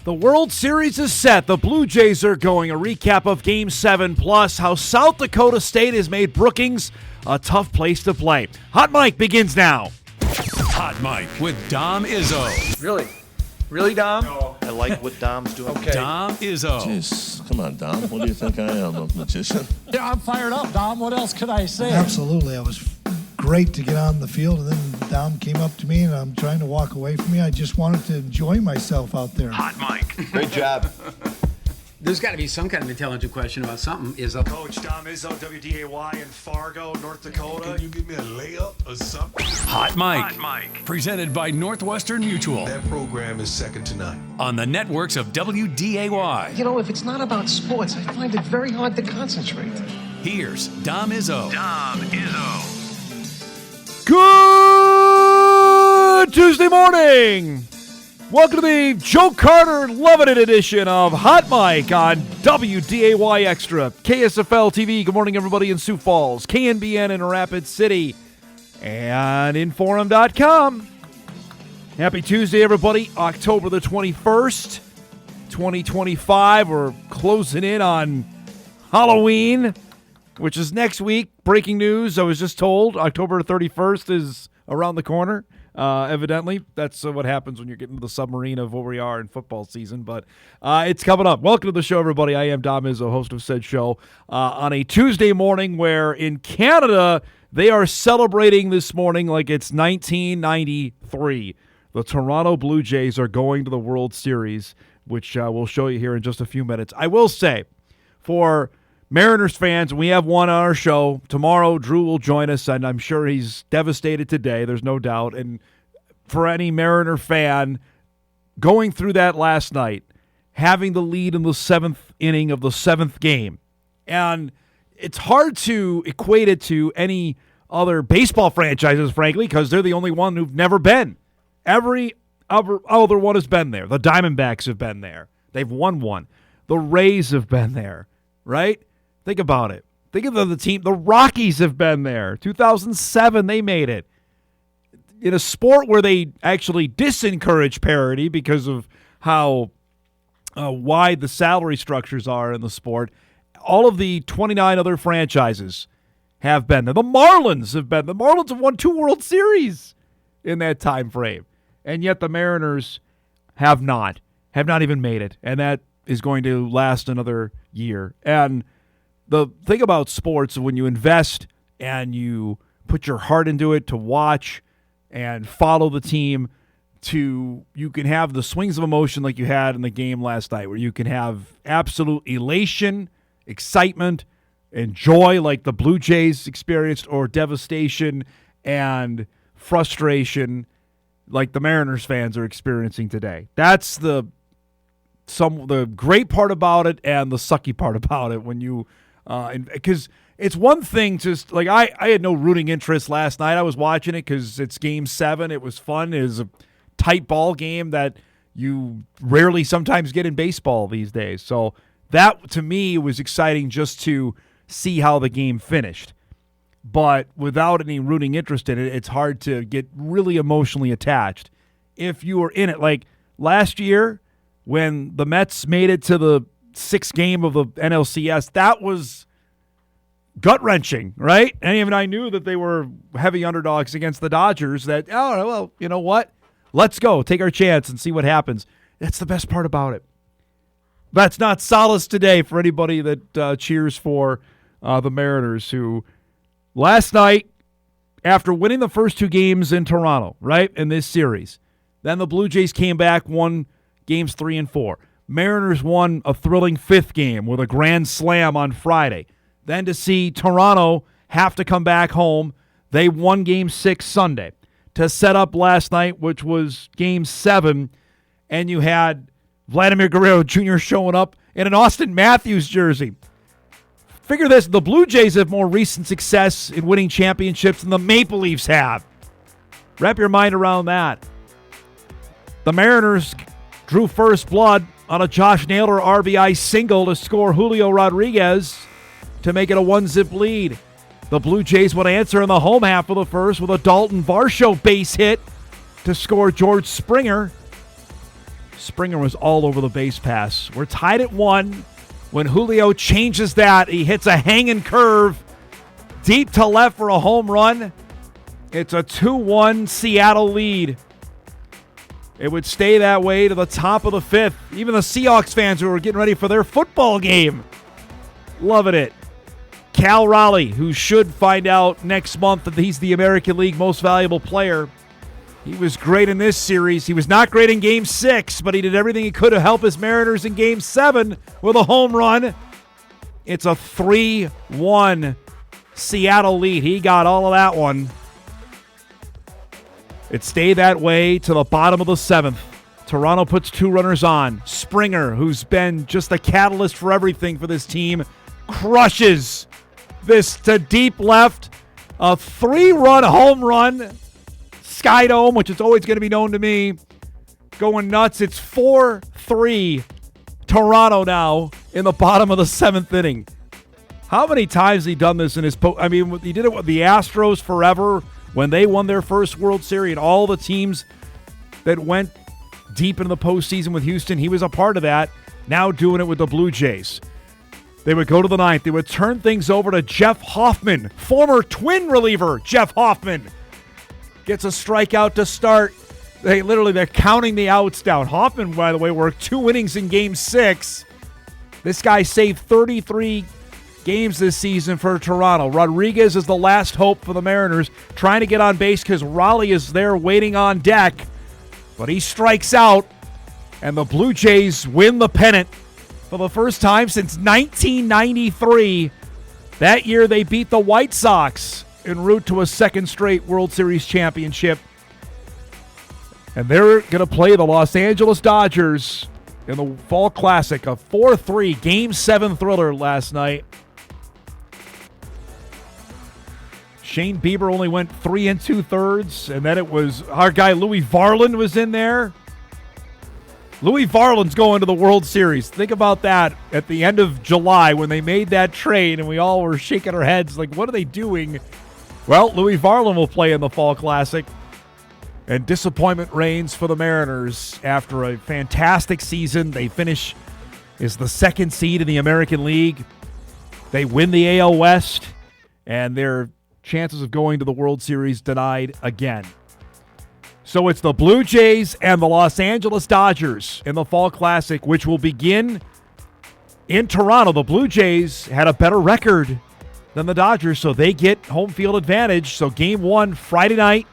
The World Series is set. The Blue Jays are going. A recap of Game 7, plus how South Dakota State has made Brookings a tough place to play. Hot Mike begins now. Hot Mike with Dom Izzo. Really? Really, Dom? No. I like what Dom's doing. Okay. Dom Izzo. Jeez, come on, Dom. What do you think I am, a magician? Yeah, I'm fired up, Dom. What else could I say? Absolutely. It was great to get on the field, and then Dom came up to me, and I'm trying to walk away from me. I just wanted to enjoy myself out there. Hot Mike. Great job. There's got to be some kind of intelligent question about something. Coach Dom Izzo, WDAY in Fargo, North Dakota. Can you give me a layup or something? Hot Mike. Presented by Northwestern Mutual. That program is second to none. On the networks of WDAY. You know, if it's not about sports, I find it very hard to concentrate. Here's Dom Izzo. Good Tuesday morning. Welcome to the Joe Carter Lovin' It edition of Hot Mike on WDAY Extra, KSFL TV. Good morning, everybody in Sioux Falls, KNBN in Rapid City, and Inforum.com. Happy Tuesday, everybody. October the 21st, 2025. We're closing in on Halloween, which is next week. Breaking news, I was just told October 31st is around the corner. Evidently, that's what happens when you're getting to the submarine of where we are in football season. But it's coming up. Welcome to the show, everybody. I am Dom Izzo, host of said show, on a Tuesday morning where in Canada they are celebrating this morning like it's 1993. The Toronto Blue Jays are going to the World Series, which we'll show you here in just a few minutes. I will say, for Mariners fans, we have one on our show. Tomorrow, Drew will join us, and I'm sure he's devastated today. There's no doubt. And for any Mariner fan, going through that last night, having the lead in the seventh inning of the seventh game, and it's hard to equate it to any other baseball franchises, frankly, because they're the only one who've never been. Every other one has been there. The Diamondbacks have been there. They've won one. The Rays have been there, right? Think about it. Think of the team. The Rockies have been there. 2007, they made it. In a sport where they actually disencourage parity because of how wide the salary structures are in the sport, all of the 29 other franchises have been there. The Marlins have been. The Marlins have won 2 World Series in that time frame. And yet the Mariners have not even made it. And that is going to last another year. And the thing about sports, when you invest and you put your heart into it to watch and follow the team, you can have the swings of emotion like you had in the game last night, where you can have absolute elation, excitement, and joy like the Blue Jays experienced, or devastation and frustration like the Mariners fans are experiencing today. That's the great part about it and the sucky part about it, when you because it's one thing to, like, I had no rooting interest last night. I was watching it because it's Game 7. It was fun. It was a tight ball game that you rarely sometimes get in baseball these days. So that, to me, was exciting just to see how the game finished. But without any rooting interest in it, it's hard to get really emotionally attached. If you were in it, like last year when the Mets made it to the 6th game of the NLCS, that was gut-wrenching, right? And even I knew that they were heavy underdogs against the Dodgers, that, oh, well, you know what? Let's go. Take our chance and see what happens. That's the best part about it. That's not solace today for anybody that cheers for the Mariners, who last night, after winning the first 2 games in Toronto, right, in this series, then the Blue Jays came back, won games 3 and 4. Mariners won a thrilling 5th game with a grand slam on Friday. Then to see Toronto have to come back home, they won Game 6 Sunday. To set up last night, which was Game 7, and you had Vladimir Guerrero Jr. showing up in an Austin Matthews jersey. Figure this, the Blue Jays have more recent success in winning championships than the Maple Leafs have. Wrap your mind around that. The Mariners drew first blood on a Josh Naylor RBI single to score Julio Rodriguez to make it a 1-zip lead. The Blue Jays would answer in the home half of the first with a Dalton Varsho base hit to score George Springer. Springer was all over the base pass. We're tied at 1. When Julio changes that, he hits a hanging curve deep to left for a home run. It's a 2-1 Seattle lead. It would stay that way to the top of the 5th. Even the Seahawks fans who were getting ready for their football game, loving it. Cal Raleigh, who should find out next month that he's the American League Most Valuable Player. He was great in this series. He was not great in Game 6, but he did everything he could to help his Mariners in Game 7 with a home run. It's a 3-1 Seattle lead. He got all of that one. It stayed that way to the bottom of the 7th. Toronto puts 2 runners on. Springer, who's been just the catalyst for everything for this team, crushes this to deep left. A 3-run home run. Sky Dome, which is always going to be known to me, going nuts. It's 4-3 Toronto now in the bottom of the 7th inning. How many times has he done this in his he did it with the Astros forever when they won their first World Series, and all the teams that went deep into the postseason with Houston, he was a part of that. Now doing it with the Blue Jays. They would go to the 9th. They would turn things over to Jeff Hoffman, former Twin reliever Jeff Hoffman. Gets a strikeout to start. They're counting the outs down. Hoffman, by the way, worked 2 innings in Game 6. This guy saved 33 games this season for Toronto. Rodriguez is the last hope for the Mariners, trying to get on base because Raleigh is there waiting on deck. But he strikes out, and the Blue Jays win the pennant for the first time since 1993. That year they beat the White Sox en route to a second straight World Series championship. And they're going to play the Los Angeles Dodgers in the Fall Classic, a 4-3 Game 7 thriller last night. Shane Bieber only went 3 2/3, and then it was our guy Louis Varland was in there. Louis Varland's going to the World Series. Think about that at the end of July when they made that trade, and we all were shaking our heads like, what are they doing? Well, Louis Varland will play in the Fall Classic. And disappointment reigns for the Mariners after a fantastic season. They finish as the 2nd seed in the American League. They win the AL West, and their chances of going to the World Series denied again. So it's the Blue Jays and the Los Angeles Dodgers in the Fall Classic, which will begin in Toronto. The Blue Jays had a better record than the Dodgers, so they get home field advantage. So Game 1, Friday night.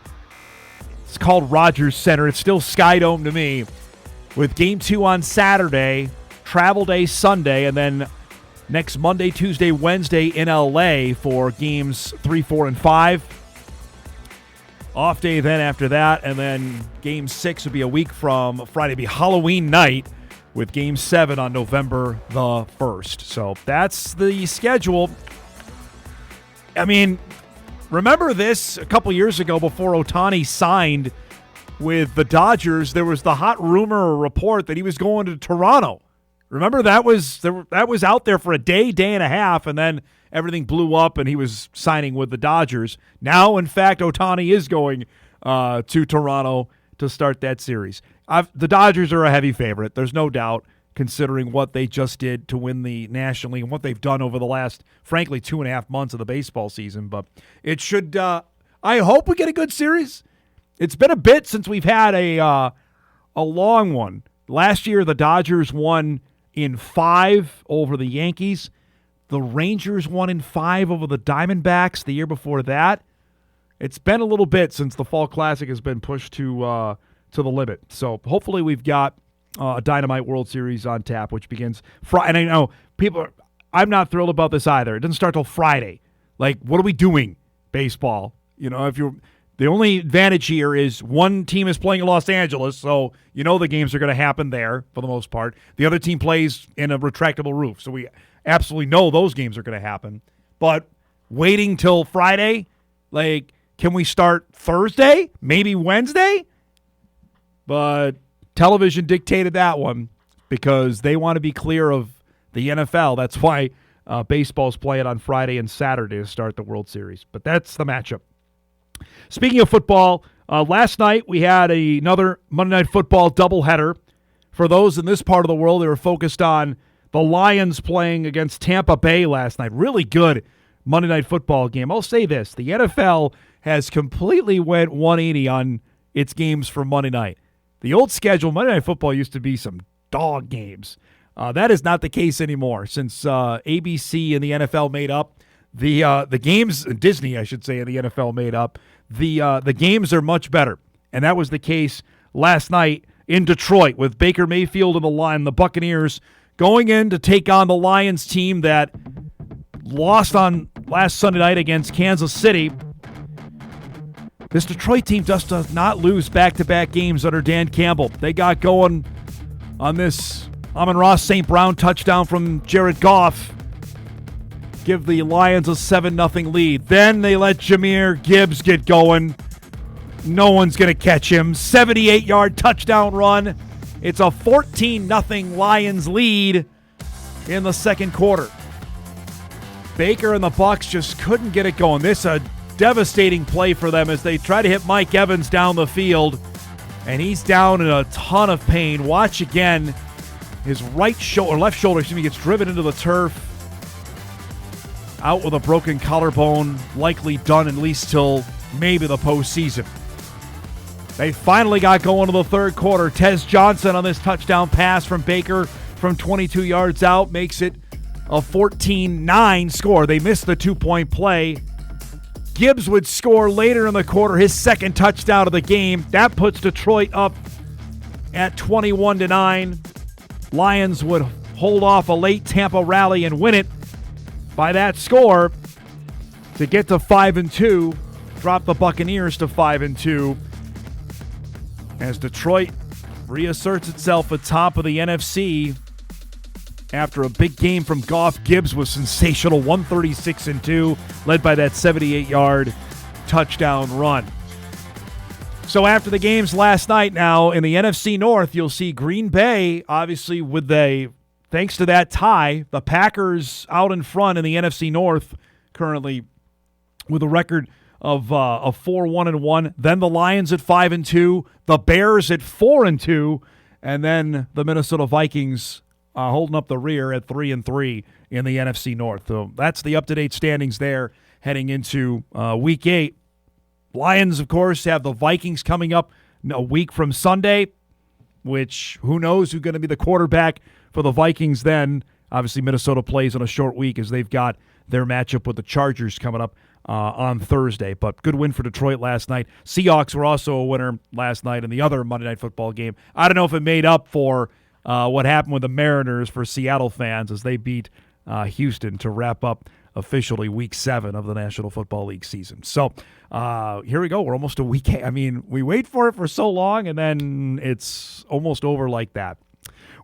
It's called Rogers Center. It's still Sky Dome to me. With Game 2 on Saturday, travel day Sunday, and then next Monday, Tuesday, Wednesday in LA for Games 3, 4, and 5. Off day then after that, and then Game 6 would be a week from Friday. It'd be Halloween night with Game 7 on November the 1st. So that's the schedule. I mean, remember this a couple years ago before Ohtani signed with the Dodgers, there was the hot rumor or report that he was going to Toronto. Remember that was out there for a day and a half, and then everything blew up and he was signing with the Dodgers. Now, in fact, Ohtani is going to Toronto to start that series. The Dodgers are a heavy favorite. There's no doubt, considering what they just did to win the National League and what they've done over the last, frankly, 2.5 months of the baseball season. But it should, I hope we get a good series. It's been a bit since we've had a long one. Last year, the Dodgers won in 5 over the Yankees. The Rangers won in 5 over the Diamondbacks the year before that. It's been a little bit since the Fall Classic has been pushed to the limit. So hopefully we've got a Dynamite World Series on tap, which begins Friday. And I know I'm not thrilled about this either. It doesn't start till Friday. Like, what are we doing, baseball? You know, the only advantage here is one team is playing in Los Angeles, so you know the games are going to happen there for the most part. The other team plays in a retractable roof, so we absolutely know those games are going to happen. But waiting till Friday, like, can we start Thursday? Maybe Wednesday? But television dictated that one because they want to be clear of the NFL. That's why baseball's playing on Friday and Saturday to start the World Series. But that's the matchup. Speaking of football, last night we had another Monday Night Football doubleheader. For those in this part of the world, they were focused on the Lions playing against Tampa Bay last night. Really good Monday Night Football game. I'll say this. The NFL has completely went 180 on its games for Monday night. The old schedule, Monday Night Football used to be some dog games. That is not the case anymore since ABC and the NFL made up. The games, Disney, I should say, and the NFL made up. The games are much better, and that was the case last night in Detroit with Baker Mayfield and the Buccaneers going in to take on the Lions team that lost on last Sunday night against Kansas City. This Detroit team just does not lose back-to-back games under Dan Campbell. They got going on this Amon-Ra St. Brown touchdown from Jared Goff. Give the Lions a 7-0 lead. Then they let Jahmyr Gibbs get going. No one's going to catch him. 78-yard touchdown run. It's a 14-0 Lions lead in the second quarter. Baker and the Bucs just couldn't get it going. This is a devastating play for them as they try to hit Mike Evans down the field, and he's down in a ton of pain. Watch again. His left shoulder, gets driven into the turf. Out with a broken collarbone, likely done at least till maybe the postseason. They finally got going to the third quarter. Tez Johnson on this touchdown pass from Baker from 22 yards out makes it a 14-9 score. They missed the 2-point play. Gibbs would score later in the quarter, his second touchdown of the game. That puts Detroit up at 21-9. Lions would hold off a late Tampa rally and win it by that score to get to 5-2, drop the Buccaneers to 5-2 as Detroit reasserts itself atop of the NFC after a big game from Goff. Gibbs was sensational, 136-2, led by that 78-yard touchdown run. So after the games last night now in the NFC North, you'll see Green Bay, obviously thanks to that tie, the Packers out in front in the NFC North currently with a record of 4-1-1. Then the Lions at 5-2, the Bears at 4-2, and then the Minnesota Vikings holding up the rear at 3-3 in the NFC North. So that's the up-to-date standings there heading into Week 8. Lions, of course, have the Vikings coming up a week from Sunday, which who knows who's going to be the quarterback for the Vikings then. Obviously, Minnesota plays on a short week as they've got their matchup with the Chargers coming up on Thursday. But good win for Detroit last night. Seahawks were also a winner last night in the other Monday Night Football game. I don't know if it made up for what happened with the Mariners for Seattle fans as they beat Houston to wrap up officially Week 7 of the National Football League season. So here we go. We're almost a week. I mean, we wait for it for so long, and then it's almost over like that.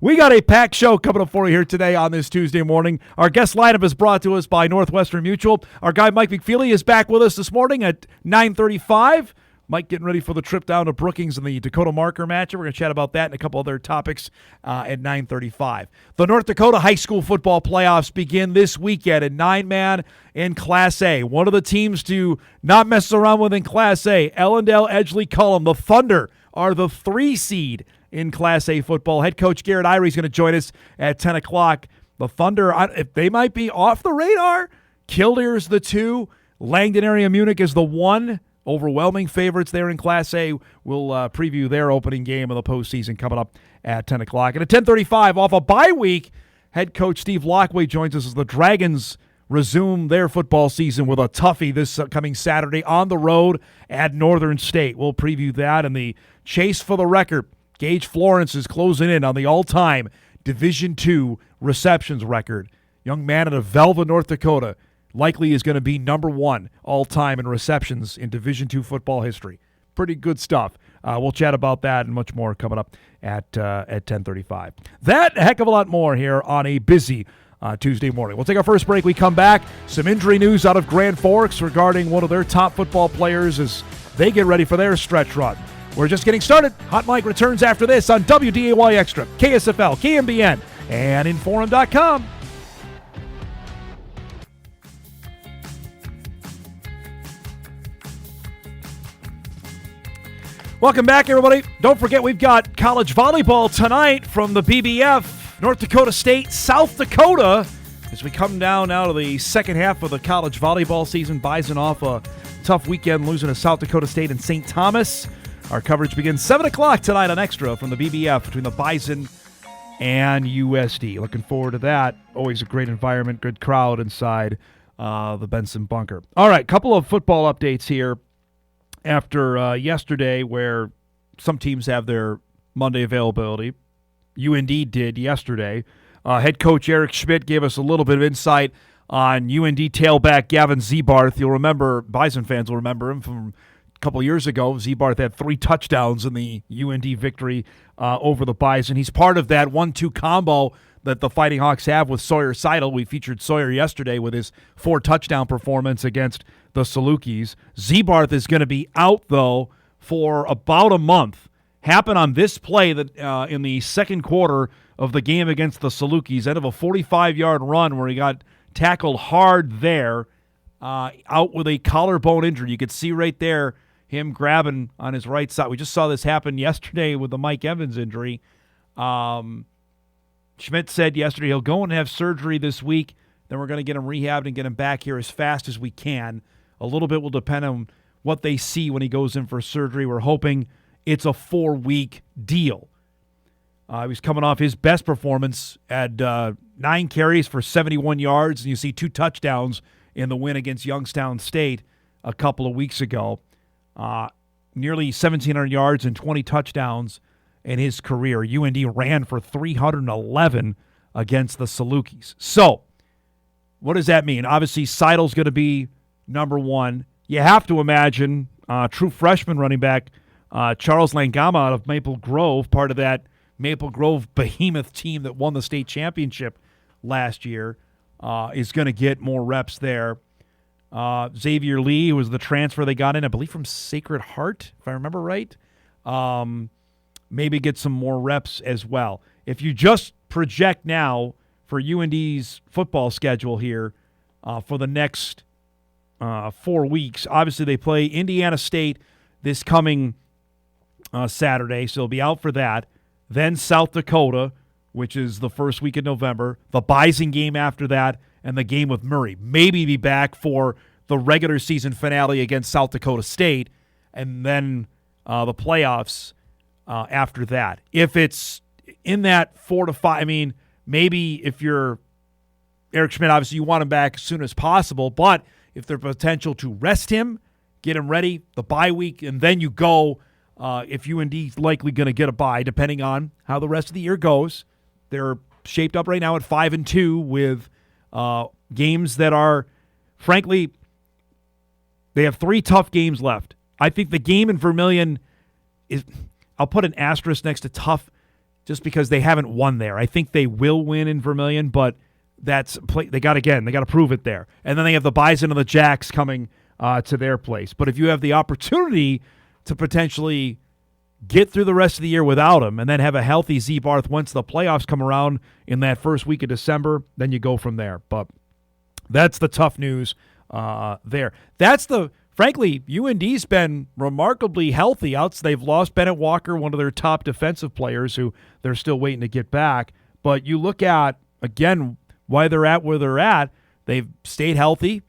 We got a packed show coming up for you here today on this Tuesday morning. Our guest lineup is brought to us by Northwestern Mutual. Our guy Mike McFeely is back with us this morning at 9:35. Mike getting ready for the trip down to Brookings in the Dakota Marker match. We're going to chat about that and a couple other topics at 9:35. The North Dakota High School football playoffs begin this weekend at 9-man in Class A. One of the teams to not mess around with in Class A, Ellendale, Edgeley, Cullum. The Thunder are the 3 seed in Class A football. Head coach Garitt Irey is going to join us at 10 o'clock. The Thunder, if they might be off the radar, Kildare's the 2, Langdon Area Munich is the 1. Overwhelming favorites there in Class A. We'll preview their opening game of the postseason coming up at 10 o'clock. And at 10:35, off a bye week, head coach Steve Laqua joins us as the Dragons resume their football season with a toughie this coming Saturday on the road at Northern State. We'll preview that and the chase for the record. Gage Florence is closing in on the all-time Division II receptions record. Young man out of Velva, North Dakota, likely is going to be number 1 all-time in receptions in Division II football history. Pretty good stuff. We'll chat about that and much more coming up at 10:35. That, a heck of a lot more here on a busy Tuesday morning. We'll take our first break. We come back. Some injury news out of Grand Forks regarding one of their top football players as they get ready for their stretch run. We're just getting started. Hot Mike returns after this on WDAY Extra, KSFL, KMBN, and Inforum.com. Welcome back, everybody. Don't forget, we've got college volleyball tonight from the BBF, North Dakota State, South Dakota, as we come down now to the second half of the college volleyball season. Bison off a tough weekend, losing to South Dakota State and St. Thomas. Our coverage begins 7 o'clock tonight on Extra from the BBF between the Bison and USD. Looking forward to that. Always a great environment, good crowd inside the Benson Bunker. All right, couple of football updates here after yesterday, where some teams have their Monday availability. UND did yesterday. Head coach Eric Schmidt gave us a little bit of insight on UND tailback Gavin Zebarth. You'll remember, Bison fans will remember him from a couple of years ago. Zebarth had 3 touchdowns in the UND victory over the Bison. He's part of that 1-2 combo that the Fighting Hawks have with Sawyer Seidel. We featured Sawyer yesterday with his 4-touchdown performance against the Salukis. Zebarth is going to be out, though, for about a month. Happened on this play that in the second quarter of the game against the Salukis, end of a 45-yard run where he got tackled hard there, out with a collarbone injury. You could see right there him grabbing on his right side. We just saw this happen yesterday with the Mike Evans injury. Schmidt said yesterday he'll go and have surgery this week. Then we're going to get him rehabbed and get him back here as fast as we can. A little bit will depend on what they see when he goes in for surgery. We're hoping it's a 4-week deal. He was coming off his best performance at 9 carries for 71 yards, and you see 2 touchdowns in the win against Youngstown State a couple of weeks ago. Nearly 1,700 yards and 20 touchdowns in his career. UND ran for 311 against the Salukis. So, what does that mean? Obviously, Seidel's going to be number one. You have to imagine true freshman running back Charles Langama out of Maple Grove, part of that Maple Grove behemoth team that won the state championship last year, is going to get more reps there. Xavier Lee, who was the transfer they got in, I believe from Sacred Heart, if I remember right, maybe get some more reps as well. If you just project now for UND's football schedule here for the next 4 weeks, obviously they play Indiana State this coming Saturday, so they'll be out for that. Then South Dakota, which is the first week of November, the Bison game after that, and the game with Murray. Maybe be back for the regular season finale against South Dakota State, and then the playoffs after that. If it's in that 4 to 5, I mean, maybe if you're Eric Schmidt, obviously you want him back as soon as possible, but if there's potential to rest him, get him ready, the bye week, and then you go, if UND's likely going to get a bye, depending on how the rest of the year goes. They're shaped up right now at 5-2 with games that are, frankly, they have 3 tough games left. I think the game in Vermilion is, I'll put an asterisk next to tough just because they haven't won there. I think they will win in Vermilion, but they got to prove it there. And then they have the Bison and the Jacks coming to their place. But if you have the opportunity to potentially get through the rest of the year without him and then have a healthy Zebarth once the playoffs come around in that first week of December, then you go from there. But that's the tough news there. Frankly, UND's been remarkably healthy. They've lost Bennett Walker, one of their top defensive players who they're still waiting to get back. But you look at, again, why they're at where they're at. They've stayed healthy,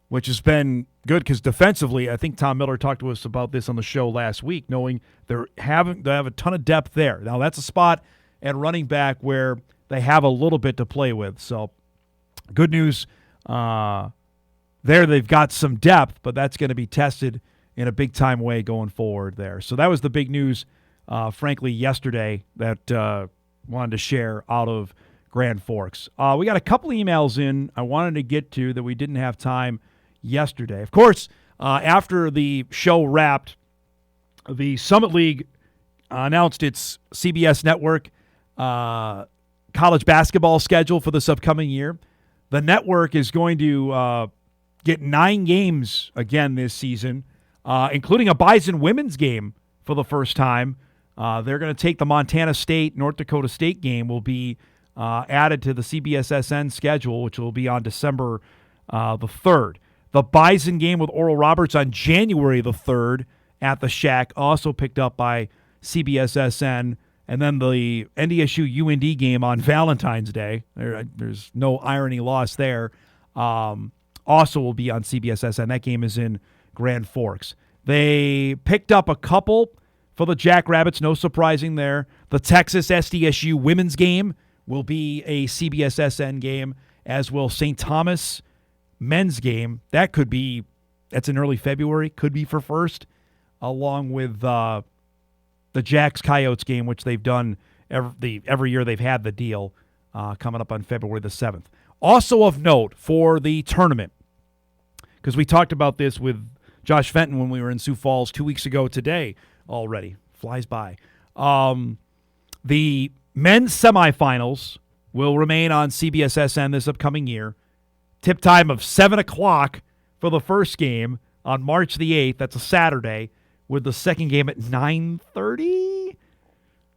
which has been good because defensively, I think Tom Miller talked to us about this on the show last week, knowing they have a ton of depth there. Now, that's a spot at running back where they have a little bit to play with. So, good news there. They've got some depth, but that's going to be tested in a big-time way going forward there. So, that was the big news, frankly, yesterday that wanted to share out of Grand Forks. We got a couple emails in I wanted to get to that we didn't have time yesterday. Of course, after the show wrapped, the Summit League announced its CBS Network college basketball schedule for this upcoming year. The network is going to get 9 games again this season, including a Bison women's game for the first time. They're going to take the Montana State, North Dakota State game will be added to the CBSSN schedule, which will be on December the 3rd. The Bison game with Oral Roberts on January the 3rd, at the Shack, also picked up by CBSSN. And then the NDSU UND game on Valentine's Day. There's no irony lost there. Also will be on CBSSN. That game is in Grand Forks. They picked up a couple for the Jackrabbits. No surprising there. The Texas SDSU women's game will be a CBSSN game, as will St. Thomas men's game. That's in early February. Could be for first, along with the Jacks Coyotes game, which they've done every year they've had the deal, coming up on February the 7th. Also of note for the tournament, because we talked about this with Josh Fenton when we were in Sioux Falls 2 weeks ago today already. Flies by. The men's semifinals will remain on CBSSN this upcoming year. Tip time of 7 o'clock for the first game on March the 8th. That's a Saturday, with the second game at 9:30.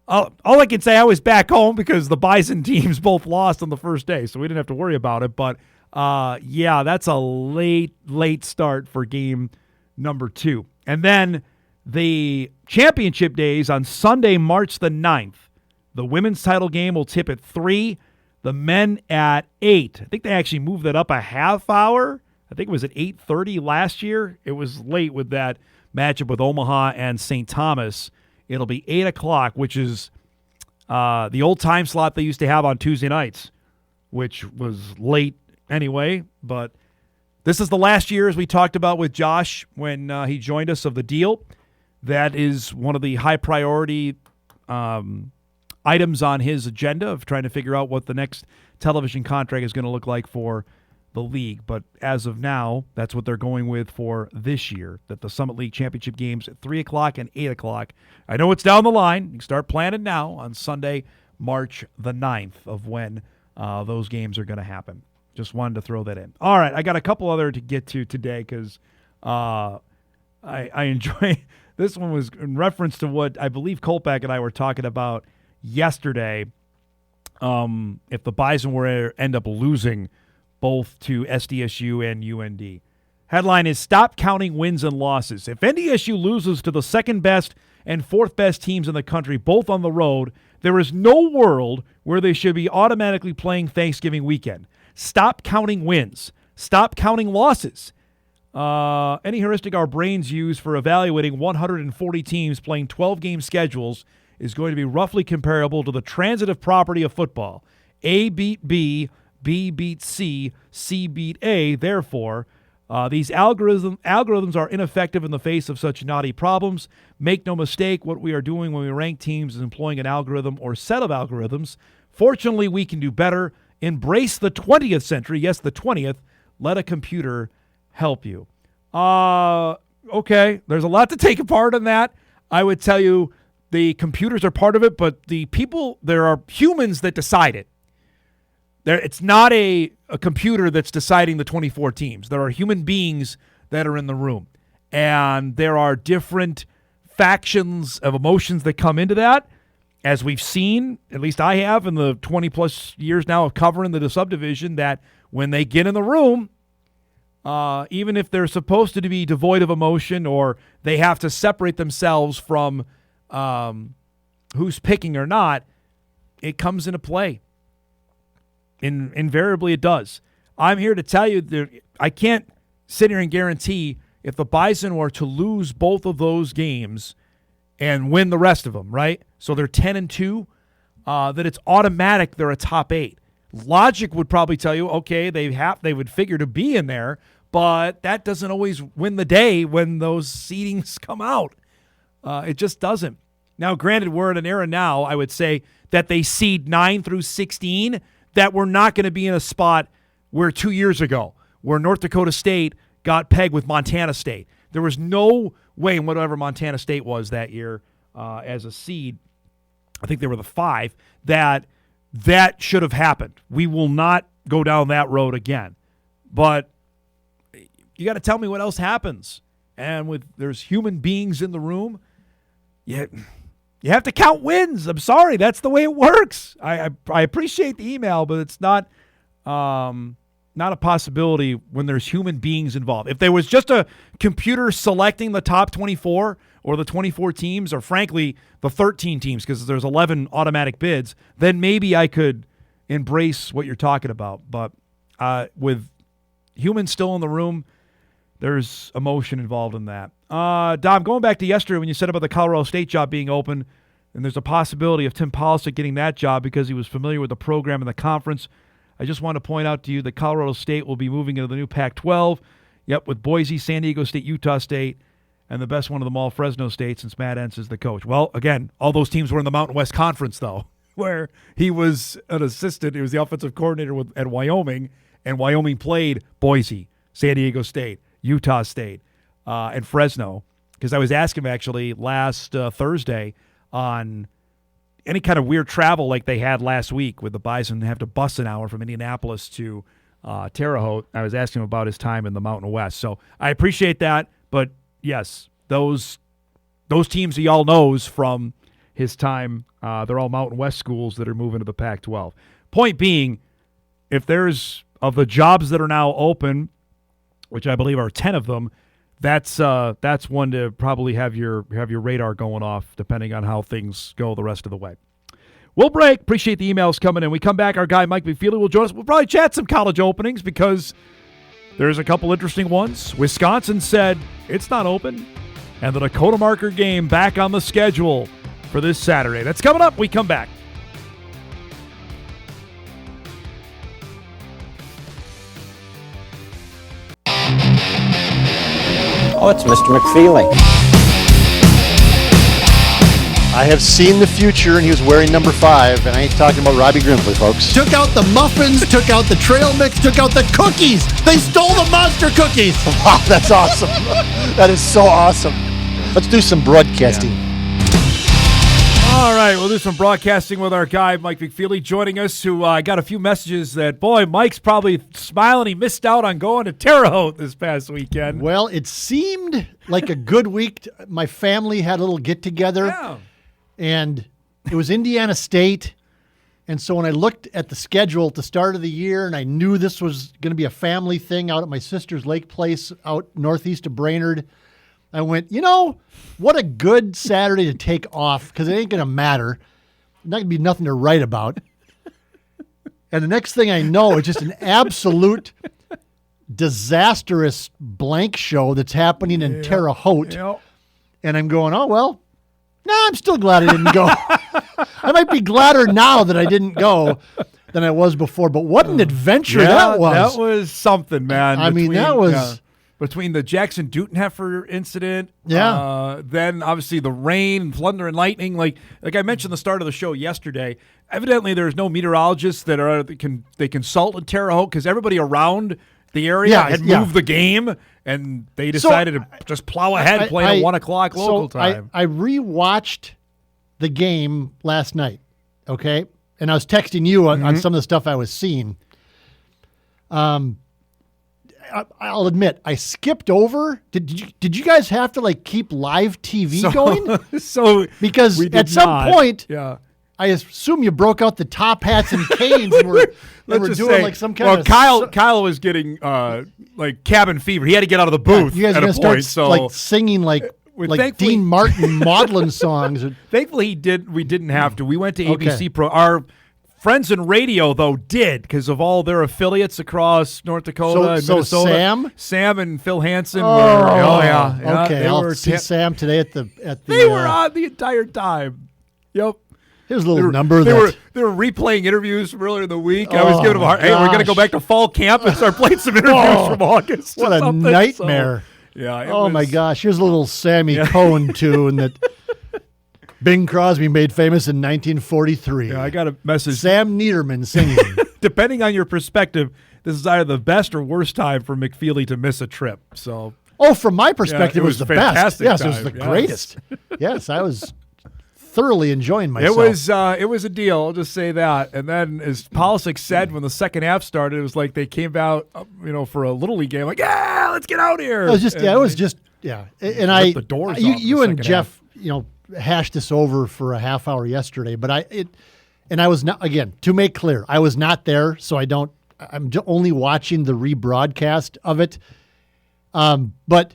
All I can say, I was back home because the Bison teams both lost on the first day, so we didn't have to worry about it. But, that's a late start for game number 2. And then the championship days on Sunday, March the 9th. The women's title game will tip at 3, the men at 8. I think they actually moved that up a half hour. I think it was at 8:30 last year. It was late with that matchup with Omaha and St. Thomas. It'll be 8 o'clock, which is the old time slot they used to have on Tuesday nights, which was late anyway. But this is the last year, as we talked about with Josh when he joined us, of the deal. That is one of the high priority items on his agenda of trying to figure out what the next television contract is going to look like for the league. But as of now, that's what they're going with for this year, that the Summit League Championship games at 3 o'clock and 8 o'clock. I know it's down the line. You can start planning now on Sunday, March the 9th, of when those games are going to happen. Just wanted to throw that in. All right, I got a couple other to get to today because I enjoy – this one was in reference to what I believe Kolpak and I were talking about yesterday. If the Bison were to end up losing both to SDSU and UND. Headline is, Stop Counting Wins and Losses. If NDSU loses to the second best and fourth best teams in the country, both on the road, there is no world where they should be automatically playing Thanksgiving weekend. Stop counting wins. Stop counting losses. Any heuristic our brains use for evaluating 140 teams playing 12-game schedules is going to be roughly comparable to the transitive property of football. A beat B, B beats C, C beat A. Therefore, these algorithms are ineffective in the face of such knotty problems. Make no mistake, what we are doing when we rank teams is employing an algorithm or set of algorithms. Fortunately, we can do better. Embrace the 20th century. Yes, the 20th. Let a computer help you. Okay, there's a lot to take apart in that. I would tell you the computers are part of it, but there are humans that decide it. It's not a computer that's deciding the 24 teams. There are human beings that are in the room. And there are different factions of emotions that come into that. As we've seen, at least I have in the 20-plus years now of covering the subdivision, that when they get in the room, even if they're supposed to be devoid of emotion or they have to separate themselves from who's picking or not, it comes into play. Invariably it does. I'm here to tell you that I can't sit here and guarantee if the Bison were to lose both of those games and win the rest of them, right? So they're 10-2, that it's automatic they're a top 8. Logic would probably tell you, okay, they would figure to be in there, but that doesn't always win the day when those seedings come out. It just doesn't. Now, granted, we're in an era now, I would say, that they seed 9 through 16, that we're not going to be in a spot where 2 years ago, where North Dakota State got pegged with Montana State. There was no way, whatever Montana State was that year as a seed, I think they were the 5, that should have happened. We will not go down that road again. But you got to tell me what else happens. And there's human beings in the room, you have to count wins. I'm sorry, that's the way it works. I appreciate the email, but it's not a possibility when there's human beings involved. If there was just a computer selecting the top 24 or the 24 teams, or frankly, the 13 teams, because there's 11 automatic bids, then maybe I could embrace what you're talking about. But with humans still in the room, there's emotion involved in that. Dom, going back to yesterday when you said about the Colorado State job being open, and there's a possibility of Tim Polisic getting that job because he was familiar with the program and the conference, I just want to point out to you that Colorado State will be moving into the new Pac-12, with Boise, San Diego State, Utah State, and the best one of them all, Fresno State, since Matt Entz is the coach. Well, again, all those teams were in the Mountain West Conference, though, where he was an assistant. He was the offensive coordinator at Wyoming, and Wyoming played Boise, San Diego State, Utah State, and Fresno. Because I was asking him, actually, last Thursday on any kind of weird travel like they had last week with the Bison have to bus an hour from Indianapolis to Terre Haute. I was asking him about his time in the Mountain West. So I appreciate that. But, yes, those teams he all knows from his time, they're all Mountain West schools that are moving to the Pac-12. Point being, if there's of the jobs that are now open, which I believe are 10 of them, that's one to probably have your radar going off, depending on how things go the rest of the way. We'll break. Appreciate the emails coming in. We come back. Our guy Mike McFeely will join us. We'll probably chat some college openings because there's a couple interesting ones. Wisconsin said it's not open, and the Dakota Marker game back on the schedule for this Saturday. That's coming up. We come back. Oh, it's Mr. McFeely. I have seen the future, and he was wearing number 5, and I ain't talking about Robbie Grimsley, folks. Took out the muffins, took out the trail mix, took out the cookies. They stole the monster cookies. Wow, that's awesome. That is so awesome. Let's do some broadcasting. Yeah. All right, we'll do some broadcasting with our guy, Mike McFeely, joining us, who got a few messages that, boy, Mike's probably smiling. He missed out on going to Terre Haute this past weekend. Well, it seemed like a good week. My family had a little get-together, and it was Indiana State. And so when I looked at the schedule at the start of the year, and I knew this was going to be a family thing out at my sister's lake place out northeast of Brainerd, I went, what a good Saturday to take off, because it ain't going to matter. Not going to be nothing to write about. And the next thing I know, it's just an absolute disastrous blank show that's happening in Terre Haute. Yep. And I'm going, oh, well, no, I'm still glad I didn't go. I might be gladder now that I didn't go than I was before. But what an adventure that was. That was something, man. That was... between the Jackson Dutenheffer incident, then obviously the rain and thunder and lightning, like I mentioned at the start of the show yesterday, evidently there's no meteorologists that they consult in Terre Haute because everybody around the area had moved the game, and they decided to just plow ahead playing at 1 o'clock local time. I rewatched the game last night, okay? And I was texting you on some of the stuff I was seeing. I'll admit, I skipped over. Did you guys have to keep live TV going? Because at some point, I assume you broke out the top hats and canes and were doing some kind of. Well, Kyle was getting cabin fever. He had to get out of the booth. You guys at are a going point, to start singing Dean Martin maudlin songs. Thankfully, we didn't have to. We went to ABC Pro. Our friends in radio, though, did because of all their affiliates across North Dakota and Minnesota. Sam and Phil Hansen were. Okay, I'll see Sam today at the. They were on the entire time. Yep. Here's a little number they were replaying interviews from earlier in the week. I was giving them a hard. Hey, we're going to go back to fall camp and start playing some interviews from August. What a nightmare! So, my gosh! Here's a little Sammy Cohen tune that Bing Crosby made famous in 1943. Yeah, I got a message. Sam Niederman singing. Depending on your perspective, this is either the best or worst time for McFeely to miss a trip. So, from my perspective, it was the best. Yes, it was the greatest. Yes, I was thoroughly enjoying myself. It was a deal. I'll just say that. And then, as Polisic said, when the second half started, it was like they came out, for a little league game, let's get out here. It was just, And the doors you and Jeff, hashed this over for a half hour yesterday, but I was not, again, to make clear, I was not there, so I'm only watching the rebroadcast of it. But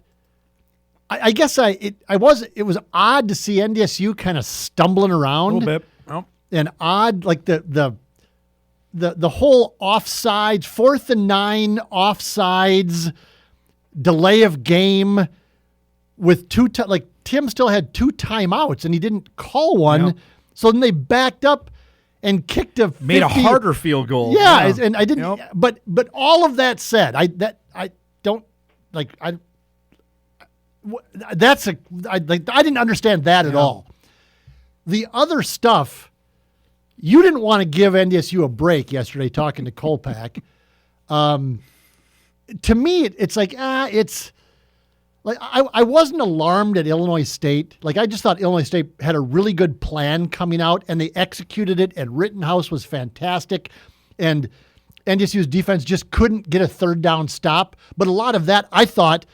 I guess it was odd to see NDSU kind of stumbling around A little bit. Oh. and odd, like the whole offsides, 4th and 9 offsides, delay of game with Tim still had 2 timeouts and he didn't call one. Yep. So then they backed up and kicked made a harder field goal. Yeah. And I didn't, but all of that said, I didn't understand that at all. The other stuff, you didn't want to give NDSU a break yesterday talking to Kolpak. To me, it's like, it's like I wasn't alarmed at Illinois State. Like, I just thought Illinois State had a really good plan coming out, and they executed it, and Rittenhouse was fantastic, and NDSU's defense just couldn't get a third down stop. But a lot of that, I thought,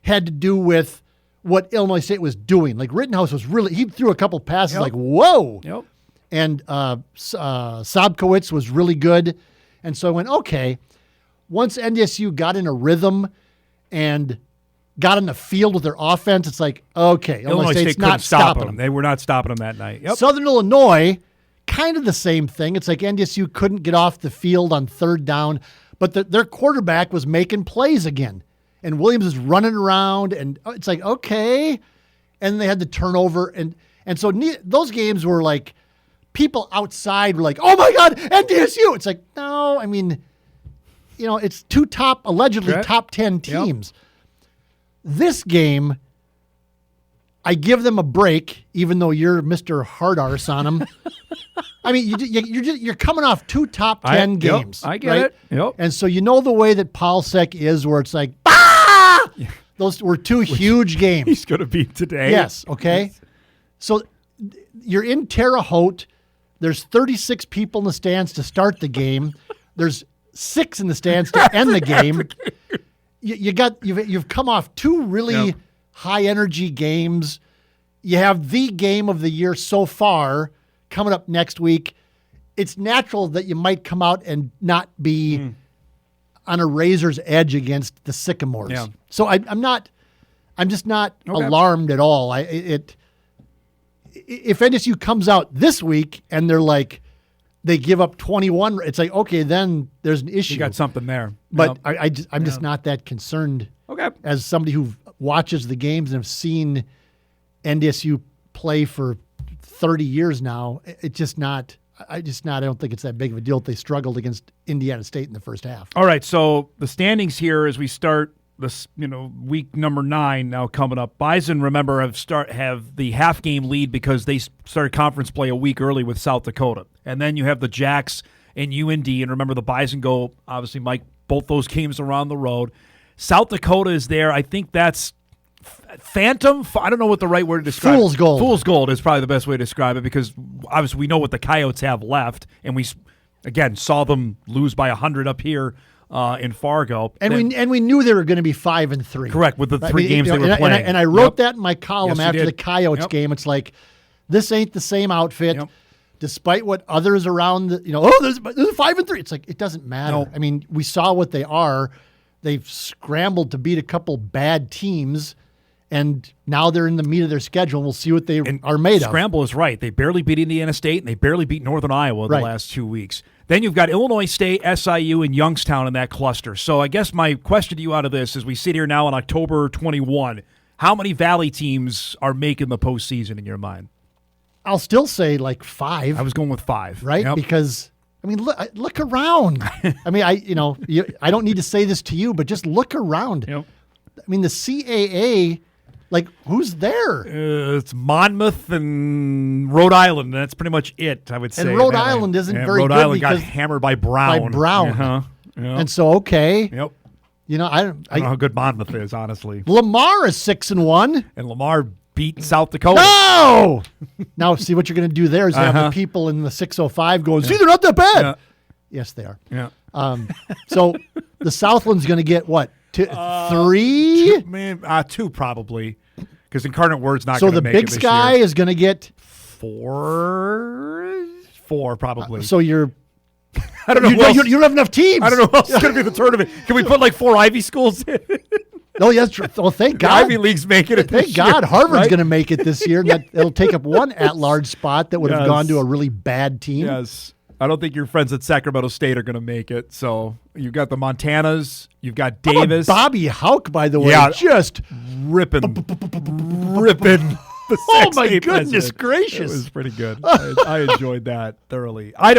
had to do with what Illinois State was doing. Like, Rittenhouse was he threw a couple passes like, whoa. Yep. And Sobkowitz was really good. And so I went, okay, once NDSU got in a rhythm and got on the field with their offense, it's like, okay, Illinois State's not stopping them. They were not stopping them that night. Yep. Southern Illinois, kind of the same thing. It's like NDSU couldn't get off the field on third down, but their quarterback was making plays again. And Williams is running around, and it's like, okay. And they had the turnover. And so those games were like, people outside were like, oh my God, NDSU. It's like, no, I mean, it's 2 allegedly top 10 teams. Yep. This game, I give them a break, even though you're Mr. Hard Arse on them. I mean, you're coming off 2 top 10 games. I get it. Yep. And so the way that Paulsek is, where it's like, those were 2 huge games. He's going to beat today. Yes, okay. So you're in Terre Haute. There's 36 people in the stands to start the game. There's 6 in the stands to end the game. You've come off 2 really high energy games. You have the game of the year so far coming up next week. It's natural that you might come out and not be on a razor's edge against the Sycamores. Yeah. So I'm just not alarmed at all. If NSU comes out this week and they're like, they give up 21, it's like, okay, then there's an issue. You got something there. But I'm just not that concerned. Okay. As somebody who watches the games and have seen NDSU play for 30 years now, I don't think it's that big of a deal if they struggled against Indiana State in the first half. All right, so the standings here as we start this, week number 9 now coming up. Bison, remember, have the half game lead because they started conference play a week early with South Dakota. And then you have the Jacks and UND, and remember the Bison go, obviously, Mike, both those games are on the road. South Dakota is there. I think that's phantom. I don't know what the right word to describe. Fool's gold. Fool's gold is probably the best way to describe it because obviously we know what the Coyotes have left, and we again saw them lose by 100 up here in Fargo. And we knew they were going to be 5-3. Correct, with the 3 games they were playing. And I wrote that in my column after the Coyotes Yep. game. It's like, this ain't the same outfit. Yep. Despite what others around, there's a 5-3. It's like, it doesn't matter. No. I mean, we saw what they are. They've scrambled to beat a couple bad teams, and now they're in the meat of their schedule, and we'll see what they are made of. Scramble is right. They barely beat Indiana State, and they barely beat Northern Iowa the last 2 weeks. Then you've got Illinois State, SIU, and Youngstown in that cluster. So I guess my question to you out of this, as we sit here now on October 21, how many Valley teams are making the postseason in your mind? I'll still say like 5. I was going with 5. Right? Yep. Because, I mean, look around. I mean, I don't need to say this to you, but just look around. Yep. I mean, the CAA, like, who's there? It's Monmouth and Rhode Island. That's pretty much it, I would say. And Rhode Island isn't very Rhode good Island got because hammered by Brown. Uh-huh. Yep. And so, okay. Yep. I don't know how good Monmouth is, honestly. Lamar is 6-1. And Lamar beat South Dakota. No! Now, see what you're going to do there is have the people in the 605 going, see, they're not that bad. Yeah. Yes, they are. Yeah. So the Southland's going to get what? 3? 2 probably. Because Incarnate Word's not so going to make it this year. So the Big Sky is going to get 4 probably. So you're I don't know. You don't have enough teams. I don't know who else is going to be in the tournament. Can we put like 4 Ivy schools in? Oh, yes. Well, thank The God. Ivy League's making it this Thank God year, Harvard's right? going to make it this year. It'll take up one at-large spot that would have gone to a really bad team. Yes. I don't think your friends at Sacramento State are going to make it. So you've got the Montanas. You've got How about Davis. Bobby Houck, by the way, Yeah. just ripping. The Oh, Sac my State goodness president. gracious. It was pretty good. I enjoyed that thoroughly. I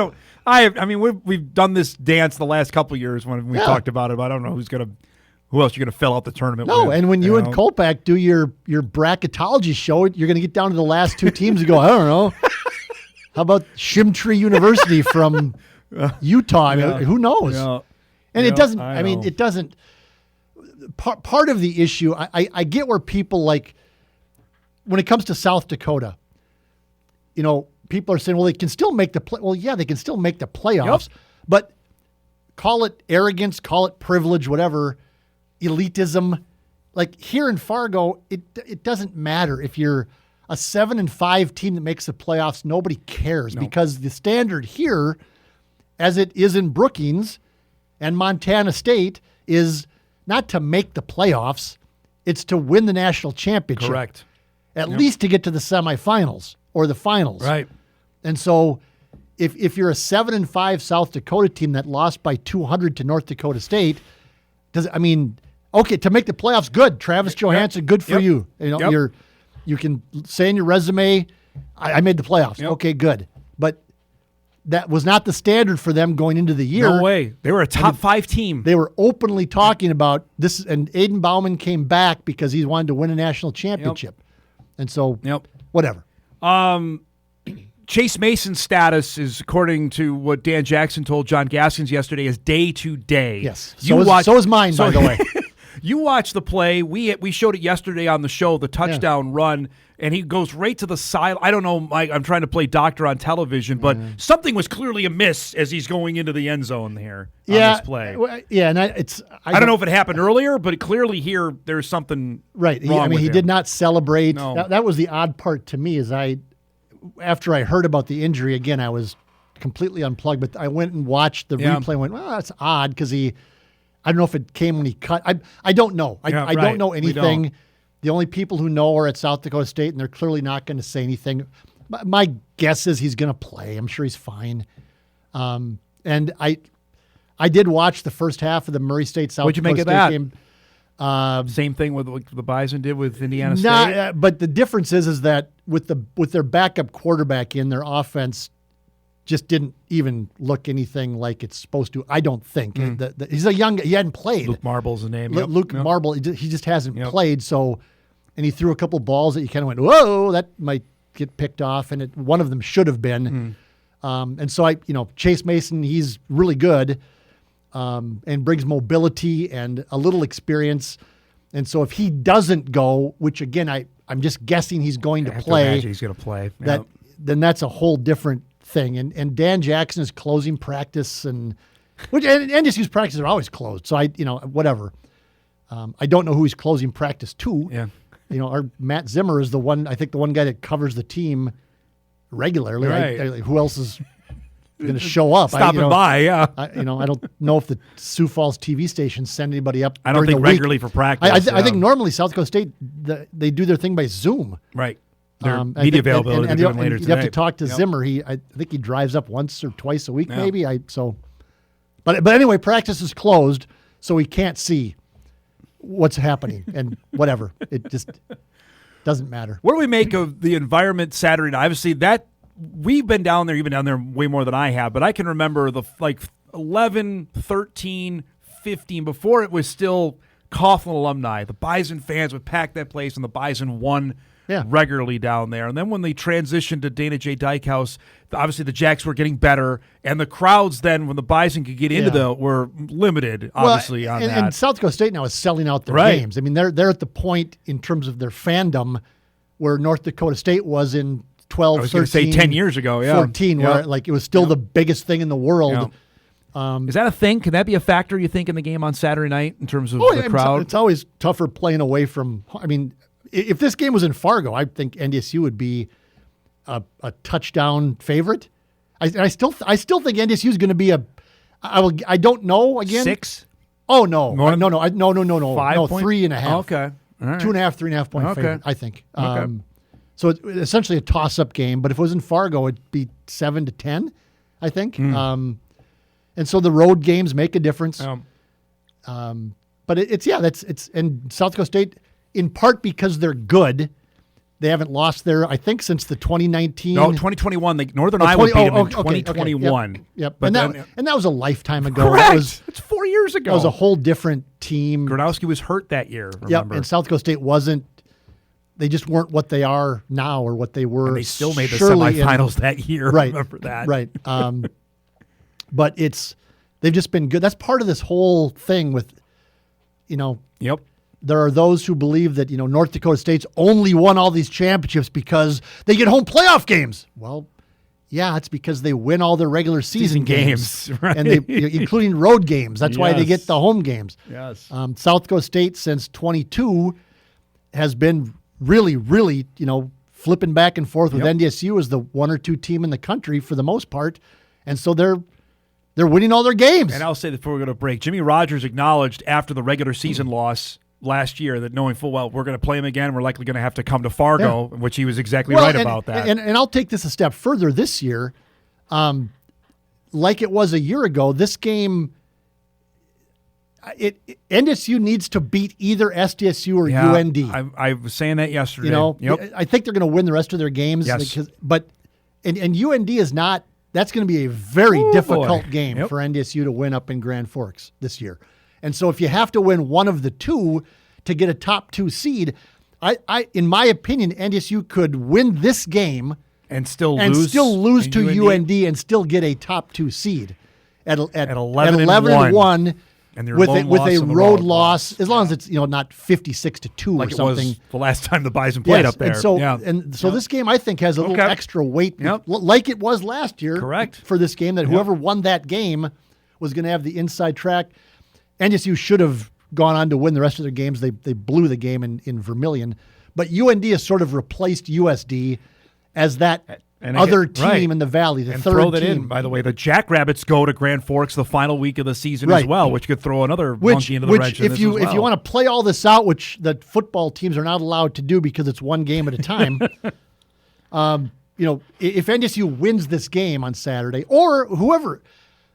mean, we've done this dance the last couple of years when we talked about it, but I don't know who else you're going to fill out the tournament with. No, and when you and know? Kolpak do your bracketology show, you're going to get down to the last two teams and go, I don't know. How about Shimtree University from Utah? I mean, who knows? Yeah. And it doesn't, I mean, know. it doesn't. Part of the issue, I get where people like, when it comes to South Dakota, people are saying, well, they can still make the play. Well, yeah, they can still make the playoffs, but call it arrogance, call it privilege, whatever, elitism. Like here in Fargo, it doesn't matter if you're a 7-5 team that makes the playoffs. Nobody cares because the standard here, as it is in Brookings and Montana State, is not to make the playoffs. It's to win the national championship. Correct. At least to get to the semifinals or the finals. Right. And so if you're a 7-5 South Dakota team that lost by 200 to North Dakota State, to make the playoffs, good. Travis Johansson, good for you. You can say in your resume, I made the playoffs. Yep. Okay, good. But that was not the standard for them going into the year. No way. They were a top 5 team. They were openly talking about this, and Aiden Bauman came back because he wanted to win a national championship. And so, whatever. Chase Mason's status is, according to what Dan Jackson told John Gaskins yesterday, is day to day. Yes. So is mine, by the way. You watch the play. We showed it yesterday on the show, the touchdown run, and he goes right to the side. I don't know, Mike, I'm trying to play doctor on television, but something was clearly amiss as he's going into the end zone here on this play. And I don't know if it happened earlier, but clearly here there's something right. wrong with he him. did not celebrate. No. That was the odd part to me. Is after I heard about the injury again, I was completely unplugged. But I went and watched the replay. And went, well, that's odd because I don't know if it came when he cut. I don't know. I don't know anything. The only people who know are at South Dakota State, and they're clearly not going to say anything. My guess is he's going to play. I'm sure he's fine. And I did watch the first half of the Murray State South What'd you Dakota make of State that? game. Same thing with what the Bison did with Indiana State. But the difference is that with their backup quarterback in, their offense just didn't even look anything like it's supposed to. I don't think. He's a young guy. He hadn't played. Luke Marble's the name. Luke Marble. He just hasn't played. So, and he threw a couple balls that you kind of went, whoa, that might get picked off, and one of them should have been. And so Chase Mason, he's really good, and brings mobility and a little experience. And so if he doesn't go, which again I'm just guessing he's going to play. He's going to play. Then that's a whole different thing. And Dan Jackson is closing practice, and NDSU's practices are always closed. So whatever. I don't know who he's closing practice to. Yeah. Our Matt Zimmer is the one guy that covers the team regularly. Right. Who else is going to show up? Stopping by, yeah. I don't know if the Sioux Falls TV stations send anybody up. I don't think regularly for practice. I think normally South Dakota State they do their thing by Zoom. Right. Their media availability and they're doing later you today. have to talk to Zimmer. I think he drives up once or twice a week, maybe. But anyway, practice is closed, so we can't see what's happening and whatever. It just doesn't matter. What do we make of the environment Saturday night? Obviously, we've been down there. You've been down there way more than I have, but I can remember the 11, 13, 15, before it was still Coughlin alumni. The Bison fans would pack that place, and the Bison won regularly down there. And then when they transitioned to Dana J. Dykehouse, obviously the Jacks were getting better, and the crowds then, when the Bison could get into were limited, obviously, on that. And South Dakota State now is selling out their games. I mean, they're at the point in terms of their fandom where North Dakota State was in 12, I was 13, say 10 years ago, 14, where it was still the biggest thing in the world. Is that a thing? Can that be a factor, you think, in the game on Saturday night in terms of the crowd? It's always tougher playing away from – I mean, if this game was in Fargo, I think NDSU would be a touchdown favorite. I still think NDSU is going to be I don't know, again. 6? Oh, no. More than- No. 5 No, point? 3.5. Okay. All right. 2.5, 3.5 point Okay. favorite, I think. Okay. So it's essentially a toss-up game, but if it was in Fargo, it'd be 7-10, I think. And so the road games make a difference. But it's and South Dakota State, in part because they're good, they haven't lost there, I think, since the 2019. No, 2021. Northern Iowa beat them in 2021. Okay, yep. But And that was a lifetime ago. Correct. It's 4 years ago. That was a whole different team. Gronowski was hurt that year, remember? Yep, and South Dakota State wasn't. They just weren't what they are now or what they were. And they still made the surely semifinals that year. Right. Remember that. Right. But they've just been good. That's part of this whole thing with, Yep. there are those who believe that, North Dakota State's only won all these championships because they get home playoff games. Well, yeah, it's because they win all their regular season games. Right. And including road games. That's why they get the home games. Yes. South Dakota State since 22 has been really, really, flipping back and forth with NDSU as the 1 or 2 team in the country for the most part. And so they're winning all their games. And I'll say that before we go to break, Jimmy Rogers acknowledged after the regular season loss last year that knowing full well we're going to play him again, we're likely going to have to come to Fargo, which he was exactly right about that. And I'll take this a step further this year. Like it was a year ago, this game, NDSU needs to beat either SDSU or UND. I was saying that yesterday. I think they're going to win the rest of their games. Yes. And UND is not. That's going to be a very difficult game for NDSU to win up in Grand Forks this year. And so if you have to win one of the two to get a top 2 seed, I in my opinion, NDSU could win this game and still lose to UND and still get a top 2 seed at 11-1. And with a road loss, as long as it's not 56-2 like or something. It was the last time the Bison played up there. And so this game I think has a little extra weight, like it was last year. Correct. For this game, that whoever won that game was going to have the inside track. NDSU should have gone on to win the rest of their games. They blew the game in Vermilion, but UND has sort of replaced USD as that team in the Valley, the third throw that team. in, by the way, the Jackrabbits go to Grand Forks the final week of the season as well, which could throw another monkey into the wrench. If you want to play all this out, which the football teams are not allowed to do because it's one game at a time, if NDSU wins this game on Saturday, or whoever,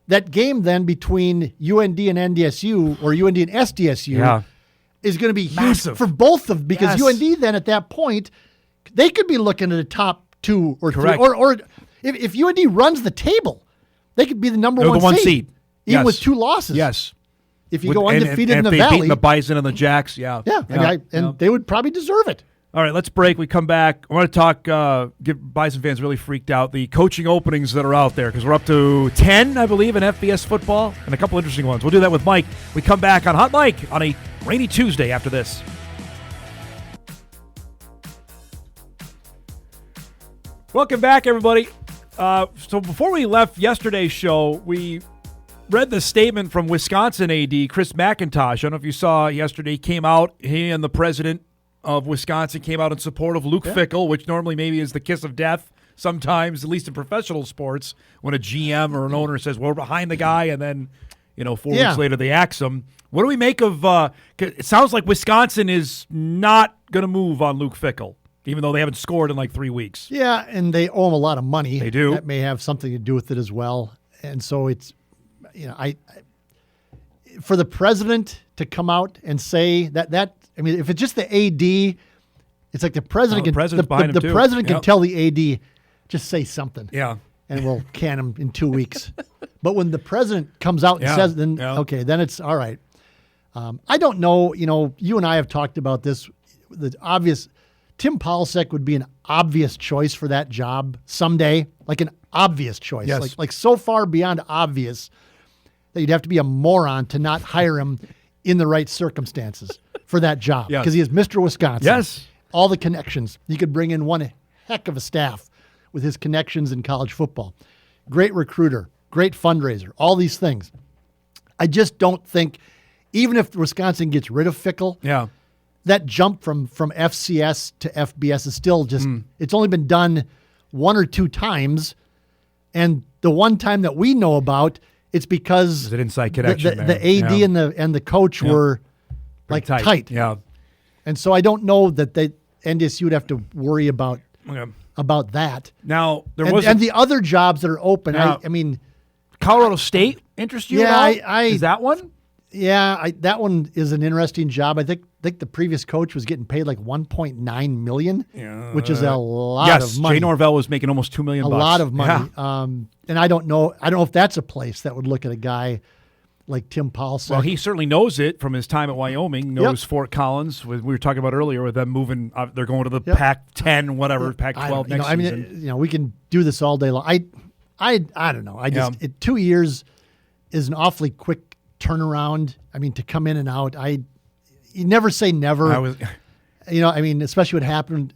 that game then between UND and NDSU or UND and SDSU is going to be huge for both of them, because UND then at that point, they could be looking at a top 2 or 3, or if UND runs the table, they could be the number one seed. Even with 2 losses. Yes. If you go undefeated in the Valley. Valley. Beating the Bison and the Jacks, they would probably deserve it. All right, let's break. We come back. I want to talk, get Bison fans really freaked out, the coaching openings that are out there, because we're up to 10, I believe, in FBS football, and a couple interesting ones. We'll do that with Mike. We come back on Hot Mike on a rainy Tuesday after this. Welcome back, everybody. So before we left yesterday's show, we read the statement from Wisconsin AD Chris McIntosh. I don't know if you saw yesterday. He and the president of Wisconsin came out in support of Luke Fickell, which normally maybe is the kiss of death sometimes, at least in professional sports, when a GM or an owner says, well, we're behind the guy, and then 4 weeks later they axe him. What do we make of it sounds like Wisconsin is not going to move on Luke Fickell, even though they haven't scored in like 3 weeks. Yeah, and they owe him a lot of money. They do. That may have something to do with it as well. And so it's, for the president to come out and say that if it's just the AD, it's like the president can tell the AD, just say something. Yeah. And we'll can him in 2 weeks. But when the president comes out and says, then it's all right. I don't know. You and I have talked about this. The obvious. Tim Polsek would be an obvious choice for that job someday, like an obvious choice, like so far beyond obvious that you'd have to be a moron to not hire him in the right circumstances for that job, because he is Mr. Wisconsin. Yes, all the connections. He could bring in one heck of a staff with his connections in college football. Great recruiter, great fundraiser, all these things. I just don't think, even if Wisconsin gets rid of Fickell, that jump from FCS to FBS is still just, it's only been done 1 or 2 times. And the one time that we know about, it's because There's an inside connection the there. AD and the coach were like tight. Yeah. And so I don't know that NDSU would have to worry about that. Now and the other jobs that are open. Now, I mean, Colorado State interest you? Yeah, at all? Is that one? Yeah, that one is an interesting job. I think the previous coach was getting paid like $1.9 million, which is a lot of money. Jay Norvell was making almost $2 million. A lot of money. Yeah. And I don't know if that's a place that would look at a guy like Tim Paulson. Well, he certainly knows it from his time at Wyoming. Knows Fort Collins. We were talking about earlier with them moving. They're going to the Pac-10, whatever, Pac-12 next season. We can do this all day long. I don't know. 2 years is an awfully quick turnaround. I mean, to come in and out, you never say never. Especially what happened,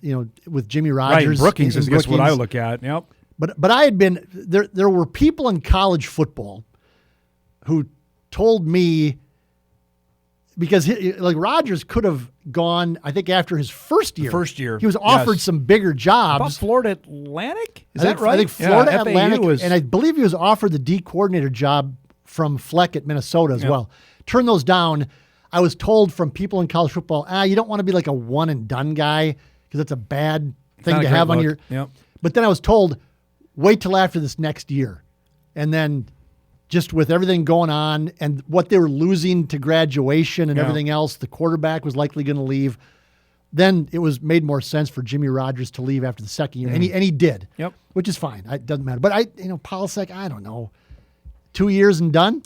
with Jimmy Rogers. Right, Brookings is what I look at. Yep. But I had been there were people in college football who told me, because Rogers could have gone, I think after his first year. He was offered some bigger jobs. About Florida Atlantic? Is that right? I think Florida Atlantic, and I believe he was offered the D coordinator job from Fleck at Minnesota as well. Turned those down. I was told from people in college football, you don't want to be like a one and done guy because that's a bad thing to have on your. Yep. But then I was told, wait till after this next year, and then just with everything going on and what they were losing to graduation and everything else, the quarterback was likely going to leave. Then it was made more sense for Jimmy Rogers to leave after the second year, and he did. Yep. Which is fine. It doesn't matter. But Polsek, I don't know. 2 years and done?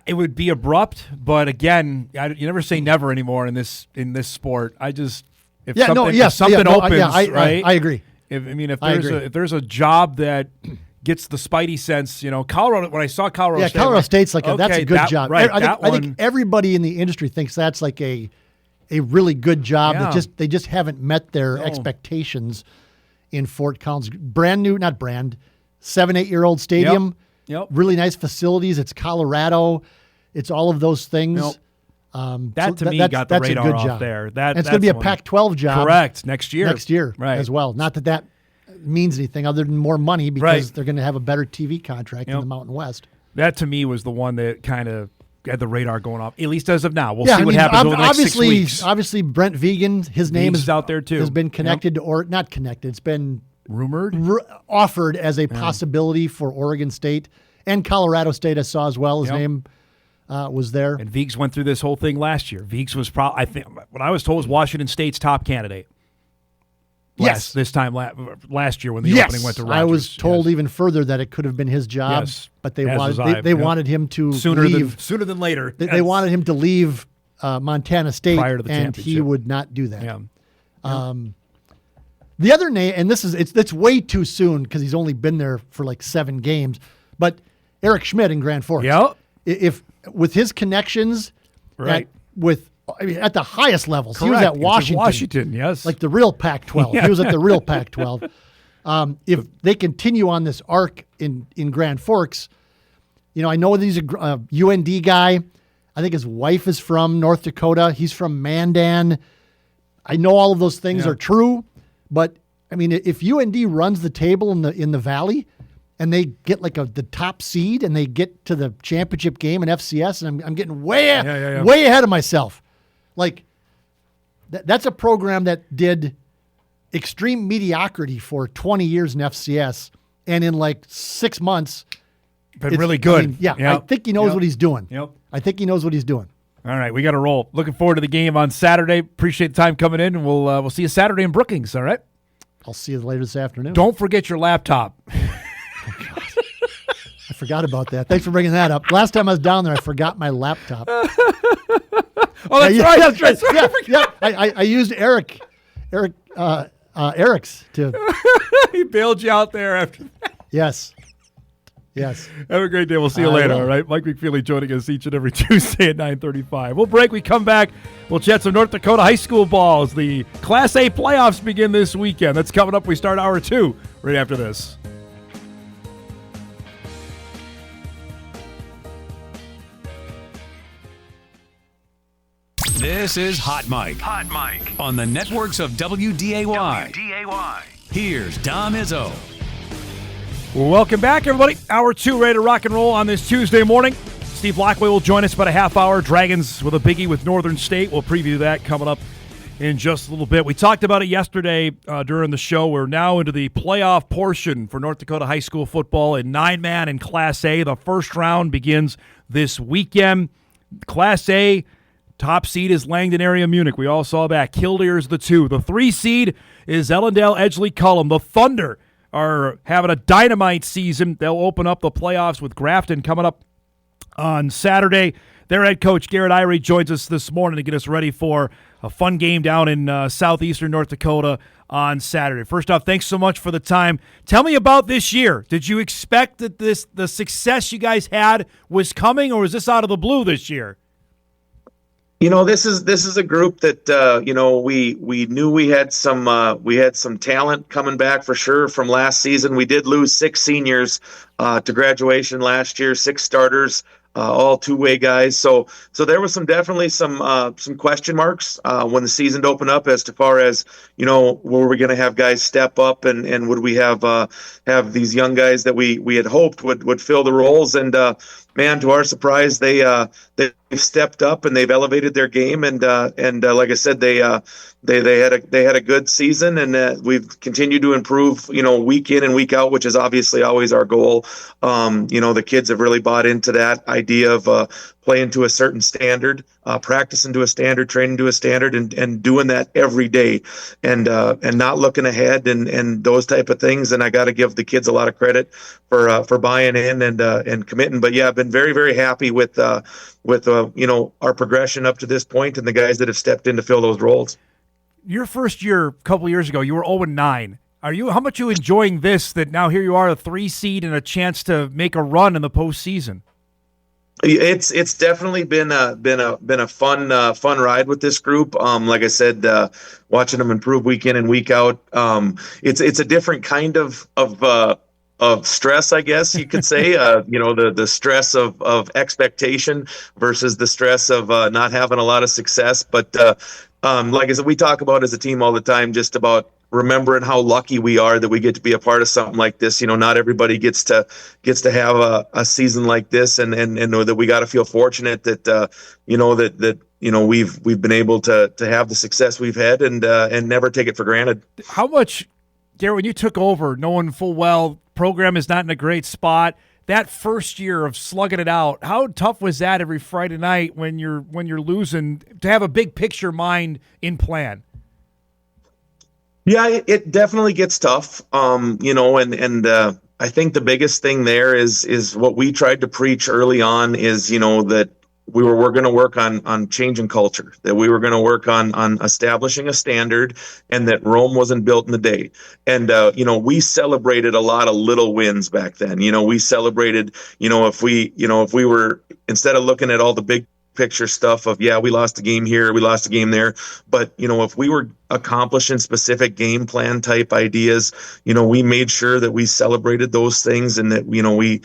It would be abrupt, but again, you never say never anymore in this sport. If something opens, right? I agree. If there's a job that gets the spidey sense, Colorado. When I saw Colorado State, Colorado State's like that's a good job. Right, I think everybody in the industry thinks that's like a really good job. Yeah. That they just haven't met their expectations in Fort Collins. Brand new, not brand, 7-8 year old stadium. Yep. Really nice facilities. It's Colorado. It's all of those things. Yep. Got the radar off there. And it's going to be a Pac-12 job. Correct. Next year as well. Not that means anything other than more money because they're going to have a better TV contract in the Mountain West. That to me was the one that kind of had the radar going off, at least as of now. We'll see what happens over the next 6 weeks. Obviously, Brent Vegan, his name is out there too. Has been connected or not connected. It's been rumored, offered as a possibility for Oregon State and Colorado State. I saw as well. His name was there. And Veeks went through this whole thing last year. Veeks was probably, I think, what I was told was Washington State's top candidate. This time last year when the opening went to Rogers. I was told even further that it could have been his job, but they wanted him to leave sooner than later. They wanted him to leave Montana State prior to the and championship. he would not do that. Yeah. The other name, and it's way too soon because he's only been there for like 7 games, but Eric Schmidt in Grand Forks. Yep. If with his connections, at the highest levels, correct. He was at Washington. Washington, yes, like the real Pac-12. He was at the real Pac-12. If they continue on this arc in Grand Forks, I know that he's a UND guy. I think his wife is from North Dakota. He's from Mandan. I know all of those things are true, but I mean, if UND runs the table in the Valley, and they get like the top seed, and they get to the championship game in FCS, and I'm getting way ahead of myself. Like that's a program that did extreme mediocrity for 20 years in FCS, and in like 6 months, been really good. I think he knows what he's doing. I think he knows what he's doing. All right, we got to roll. Looking forward to the game on Saturday. Appreciate the time coming in, and we'll see you Saturday in Brookings. All right. I'll see you later this afternoon. Don't forget your laptop. I forgot about that. Thanks for bringing that up. Last time I was down there, I forgot my laptop. Oh, that's right. That's right. Yeah. I used Eric's to. He bailed you out there after that. Yes. Have a great day. We'll see you later. All right. Mike McFeely joining us each and every Tuesday at 9:35. We'll break. We come back. We'll chat some North Dakota high school balls. The Class A playoffs begin this weekend. That's coming up. We start hour 2 right after this. This is Hot Mike. Hot Mike. On the networks of WDAY. Here's Dom Izzo. Welcome back, everybody. Hour 2 ready to rock and roll on this Tuesday morning. Steve Laqua will join us about a half hour. Dragons with a biggie with Northern State. We'll preview that coming up in just a little bit. We talked about it yesterday during the show. We're now into the playoff portion for North Dakota high school football in 9-man in Class A. The first round begins this weekend. Class A, top seed is Langdon Area Munich. We all saw that. Killdeer is the 2. The 3 seed is Ellendale Edgeley Cullum. The Thunder are having a dynamite season. They'll open up the playoffs with Grafton coming up on Saturday. Their head coach, Garitt Irey, joins us this morning to get us ready for a fun game down in southeastern North Dakota on Saturday. First off, thanks so much for the time. Tell me about this year. Did you expect that the success you guys had was coming, or was this out of the blue this year? This is a group that we knew we had some talent coming back for sure from last season. We did lose 6 seniors to graduation last year, 6 starters, all two-way guys. So there was definitely some question marks when the season opened up as far as were we going to have guys step up and would we have these young guys that we had hoped would fill the roles. And man, to our surprise, they've stepped up and they've elevated their game. And like I said, they had a good season, and we've continued to improve, week in and week out, which is obviously always our goal. The kids have really bought into that idea of playing to a certain standard, practicing to a standard, training to a standard, and doing that every day, and not looking ahead and those type of things. And I got to give the kids a lot of credit for buying in and committing. But yeah, I've been very, very happy with our progression up to this point and the guys that have stepped in to fill those roles. Your first year, a couple years ago, you were 0-9. How much are you enjoying this, that now here you are, a 3 seed and a chance to make a run in the postseason? It's definitely been a fun ride with this group. Like I said, watching them improve week in and week out. It's a different kind of stress, I guess you could say. The stress of expectation versus the stress of not having a lot of success. But like I said, we talk about as a team all the time, just about remembering how lucky we are that we get to be a part of something like this. Not everybody gets to have a season like this, and know that we got to feel fortunate that we've been able to have the success we've had and never take it for granted. How much, Gary, when you took over, knowing full well program is not in a great spot, that first year of slugging it out, how tough was that every Friday night when you're losing, to have a big picture mind in plan? Yeah, it definitely gets tough. And I think the biggest thing there is what we tried to preach early on is, that we're going to work on changing culture, that we were going to work on establishing a standard, and that Rome wasn't built in a day. And, we celebrated a lot of little wins back then. We celebrated, if we were, instead of looking at all the big picture stuff of, we lost a game here, we lost a game there, but if we were accomplishing specific game plan type ideas, we made sure that we celebrated those things, and that we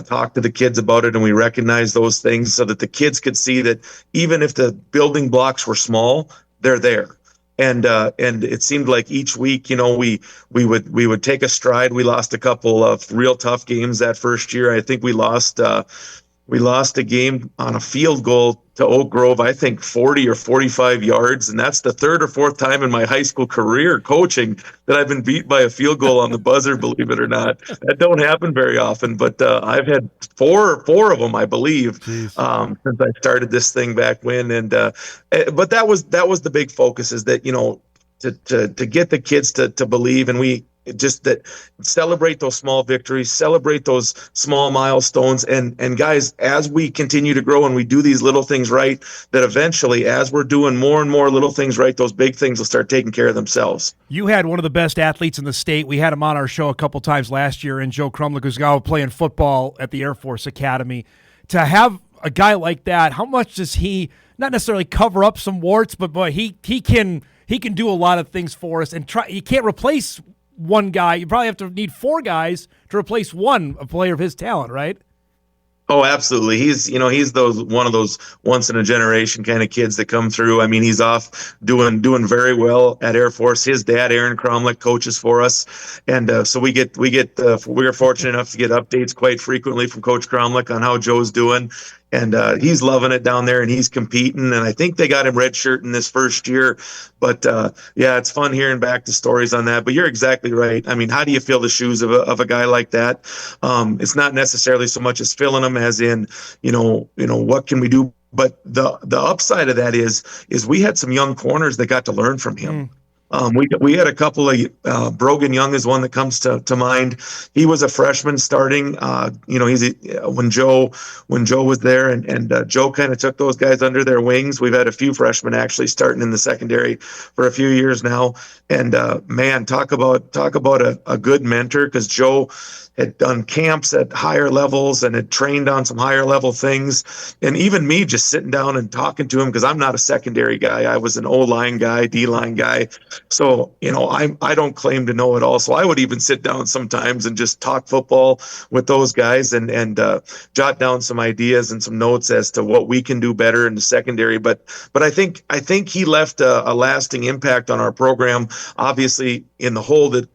talked to the kids about it, and we recognized those things so that the kids could see that even if the building blocks were small, they're there. And it seemed like each week, we would take a stride. We lost a couple of real tough games that first year. I think we lost a game on a field goal to Oak Grove, I think 40 or 45 yards. And that's the 3rd or 4th time in my high school career coaching that I've been beat by a field goal on the buzzer, believe it or not. That don't happen very often, but I've had four of them, I believe, since I started this thing back when. And but that was the big focus, is that, to get the kids to believe, and we just that celebrate those small victories, celebrate those small milestones, and guys, as we continue to grow and we do these little things right, that eventually, as we're doing more and more little things right, those big things will start taking care of themselves. You had one of the best athletes in the state. We had him on our show a couple times last year, and Joe Crumlick, who's now playing football at the Air Force Academy. To have a guy like that, how much does he not necessarily cover up some warts, but boy, he can do a lot of things for us, and you can't replace one guy. You probably have to need 4 guys to replace a player of his talent, right? Oh, absolutely. He's one of those once in a generation kind of kids that come through. I mean, he's off doing very well at Air Force. His dad, Aaron Cromlick, coaches for us, and so we're fortunate enough to get updates quite frequently from Coach Cromlick on how Joe's doing. And he's loving it down there, and he's competing. And I think they got him redshirting this first year. But yeah, it's fun hearing back the stories on that. But you're exactly right. I mean, how do you fill the shoes of a guy like that? It's not necessarily so much as filling them, as in, what can we do? But the upside of that is we had some young corners that got to learn from him. We had a couple of Brogan Young is one that comes to mind. He was a freshman starting. When Joe was there, and Joe kind of took those guys under their wings. We've had a few freshmen actually starting in the secondary for a few years now. And man, talk about a good mentor, because Joe had done camps at higher levels and had trained on some higher level things. And even me just sitting down and talking to him, because I'm not a secondary guy. I was an O-line guy, D-line guy. So, I don't claim to know it all. So I would even sit down sometimes and just talk football with those guys and jot down some ideas and some notes as to what we can do better in the secondary. But I think he left a lasting impact on our program, obviously in the hole that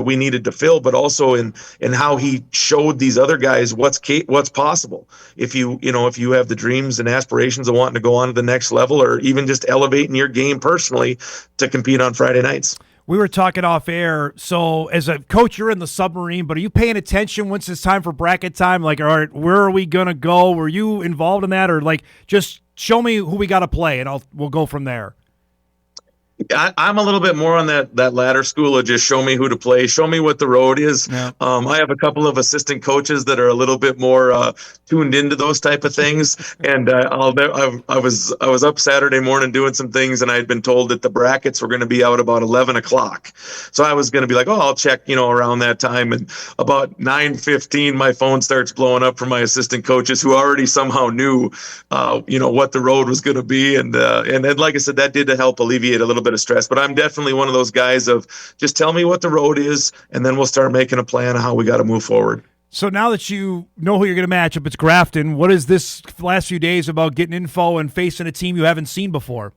we needed to fill, but also in how he showed these other guys what's possible if you have the dreams and aspirations of wanting to go on to the next level, or even just elevating your game personally to compete on Friday nights. We were talking off air. So as a coach, you're in the submarine, but are you paying attention once it's time for bracket time? Like, all right, where are we going to go? Were you involved in that, or like just show me who we got to play and we'll go from there? I'm a little bit more on that latter school of just show me who to play, show me what the road is. Yeah. I have a couple of assistant coaches that are a little bit more tuned into those type of things. And I was up Saturday morning doing some things, and I had been told that the brackets were going to be out about 11 o'clock. So I was going to be like, I'll check, around that time. And about 9:15, my phone starts blowing up from my assistant coaches, who already somehow knew, what the road was going to be. And then, like I said, that did help alleviate a little bit of stress. But I'm definitely one of those guys of just tell me what the road is, and then we'll start making a plan of how we got to move forward. So now that you know who you're going to match up, it's Grafton. What is this last few days about getting info and facing a team you haven't seen before?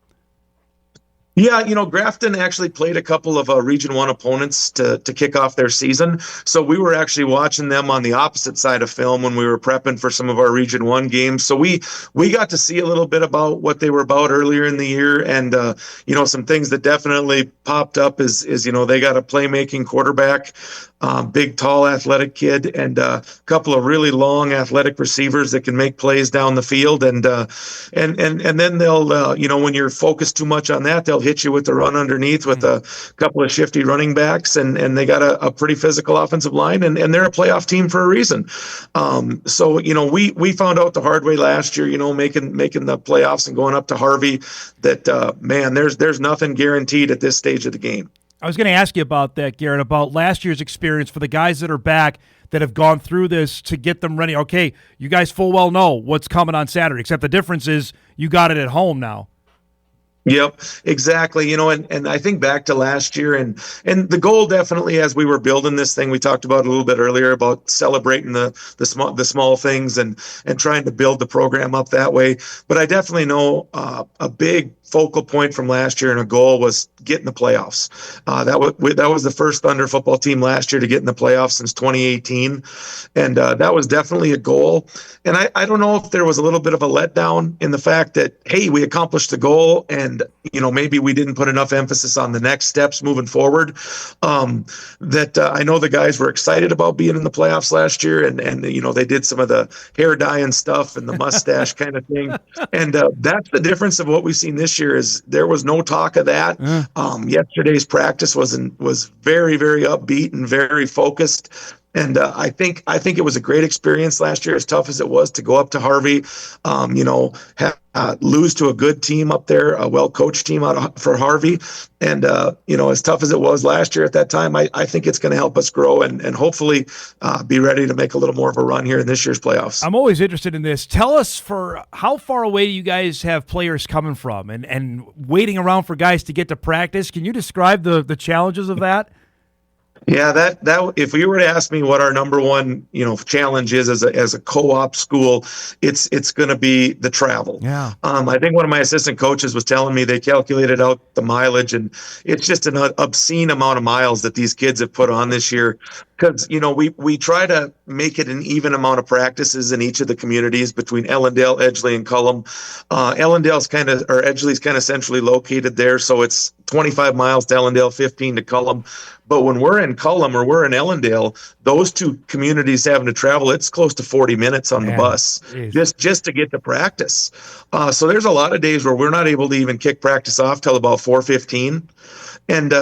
Yeah, Grafton actually played a couple of Region 1 opponents to kick off their season. So we were actually watching them on the opposite side of film when we were prepping for some of our Region 1 games. So we got to see a little bit about what they were about earlier in the year. And, some things that definitely popped up is they got a playmaking quarterback, big, tall, athletic kid, and a couple of really long athletic receivers that can make plays down the field. And then they'll, when you're focused too much on that, they'll hit you with the run underneath with a couple of shifty running backs, and they got a pretty physical offensive line, and they're a playoff team for a reason. So we found out the hard way last year, making the playoffs and going up to Harvey, that man, there's nothing guaranteed at this stage of the game. I was going to ask you about that, Garitt, about last year's experience for the guys that are back that have gone through this to get them ready. Okay, you guys full well know what's coming on Saturday, except the difference is you got it at home now. Yep, exactly. And I think back to last year, and the goal definitely, as we were building this thing, we talked about a little bit earlier about celebrating the small things and trying to build the program up that way. But I definitely know a big focal point from last year and a goal was getting the playoffs. That was the first Thunder football team last year to get in the playoffs since 2018, and that was definitely a goal. And I don't know if there was a little bit of a letdown in the fact that, hey, we accomplished the goal, and maybe we didn't put enough emphasis on the next steps moving forward. I know the guys were excited about being in the playoffs last year, and they did some of the hair dye and stuff and the mustache kind of thing, and that's the difference of what we've seen this year. Is there was no talk of that. Yesterday's practice was very, very upbeat and very focused. And I think it was a great experience last year, as tough as it was to go up to Harvey, lose to a good team up there, a well-coached team for Harvey. And, as tough as it was last year at that time, I think it's going to help us grow and hopefully be ready to make a little more of a run here in this year's playoffs. I'm always interested in this. Tell us, for how far away do you guys have players coming from and waiting around for guys to get to practice? Can you describe the challenges of that? Yeah, that if we were to ask me what our number one, challenge is as a co-op school, it's going to be the travel. Yeah. I think one of my assistant coaches was telling me they calculated out the mileage, and it's just an obscene amount of miles that these kids have put on this year. Because we try to make it an even amount of practices in each of the communities between Ellendale, Edgeley, and Cullum. Edgeley's kind of centrally located there, so it's 25 miles to Ellendale, 15 to Cullum. But when we're in Cullum or we're in Ellendale, those two communities having to travel, it's close to 40 minutes on the bus just to get to practice. So there's a lot of days where we're not able to even kick practice off till about 4:15. And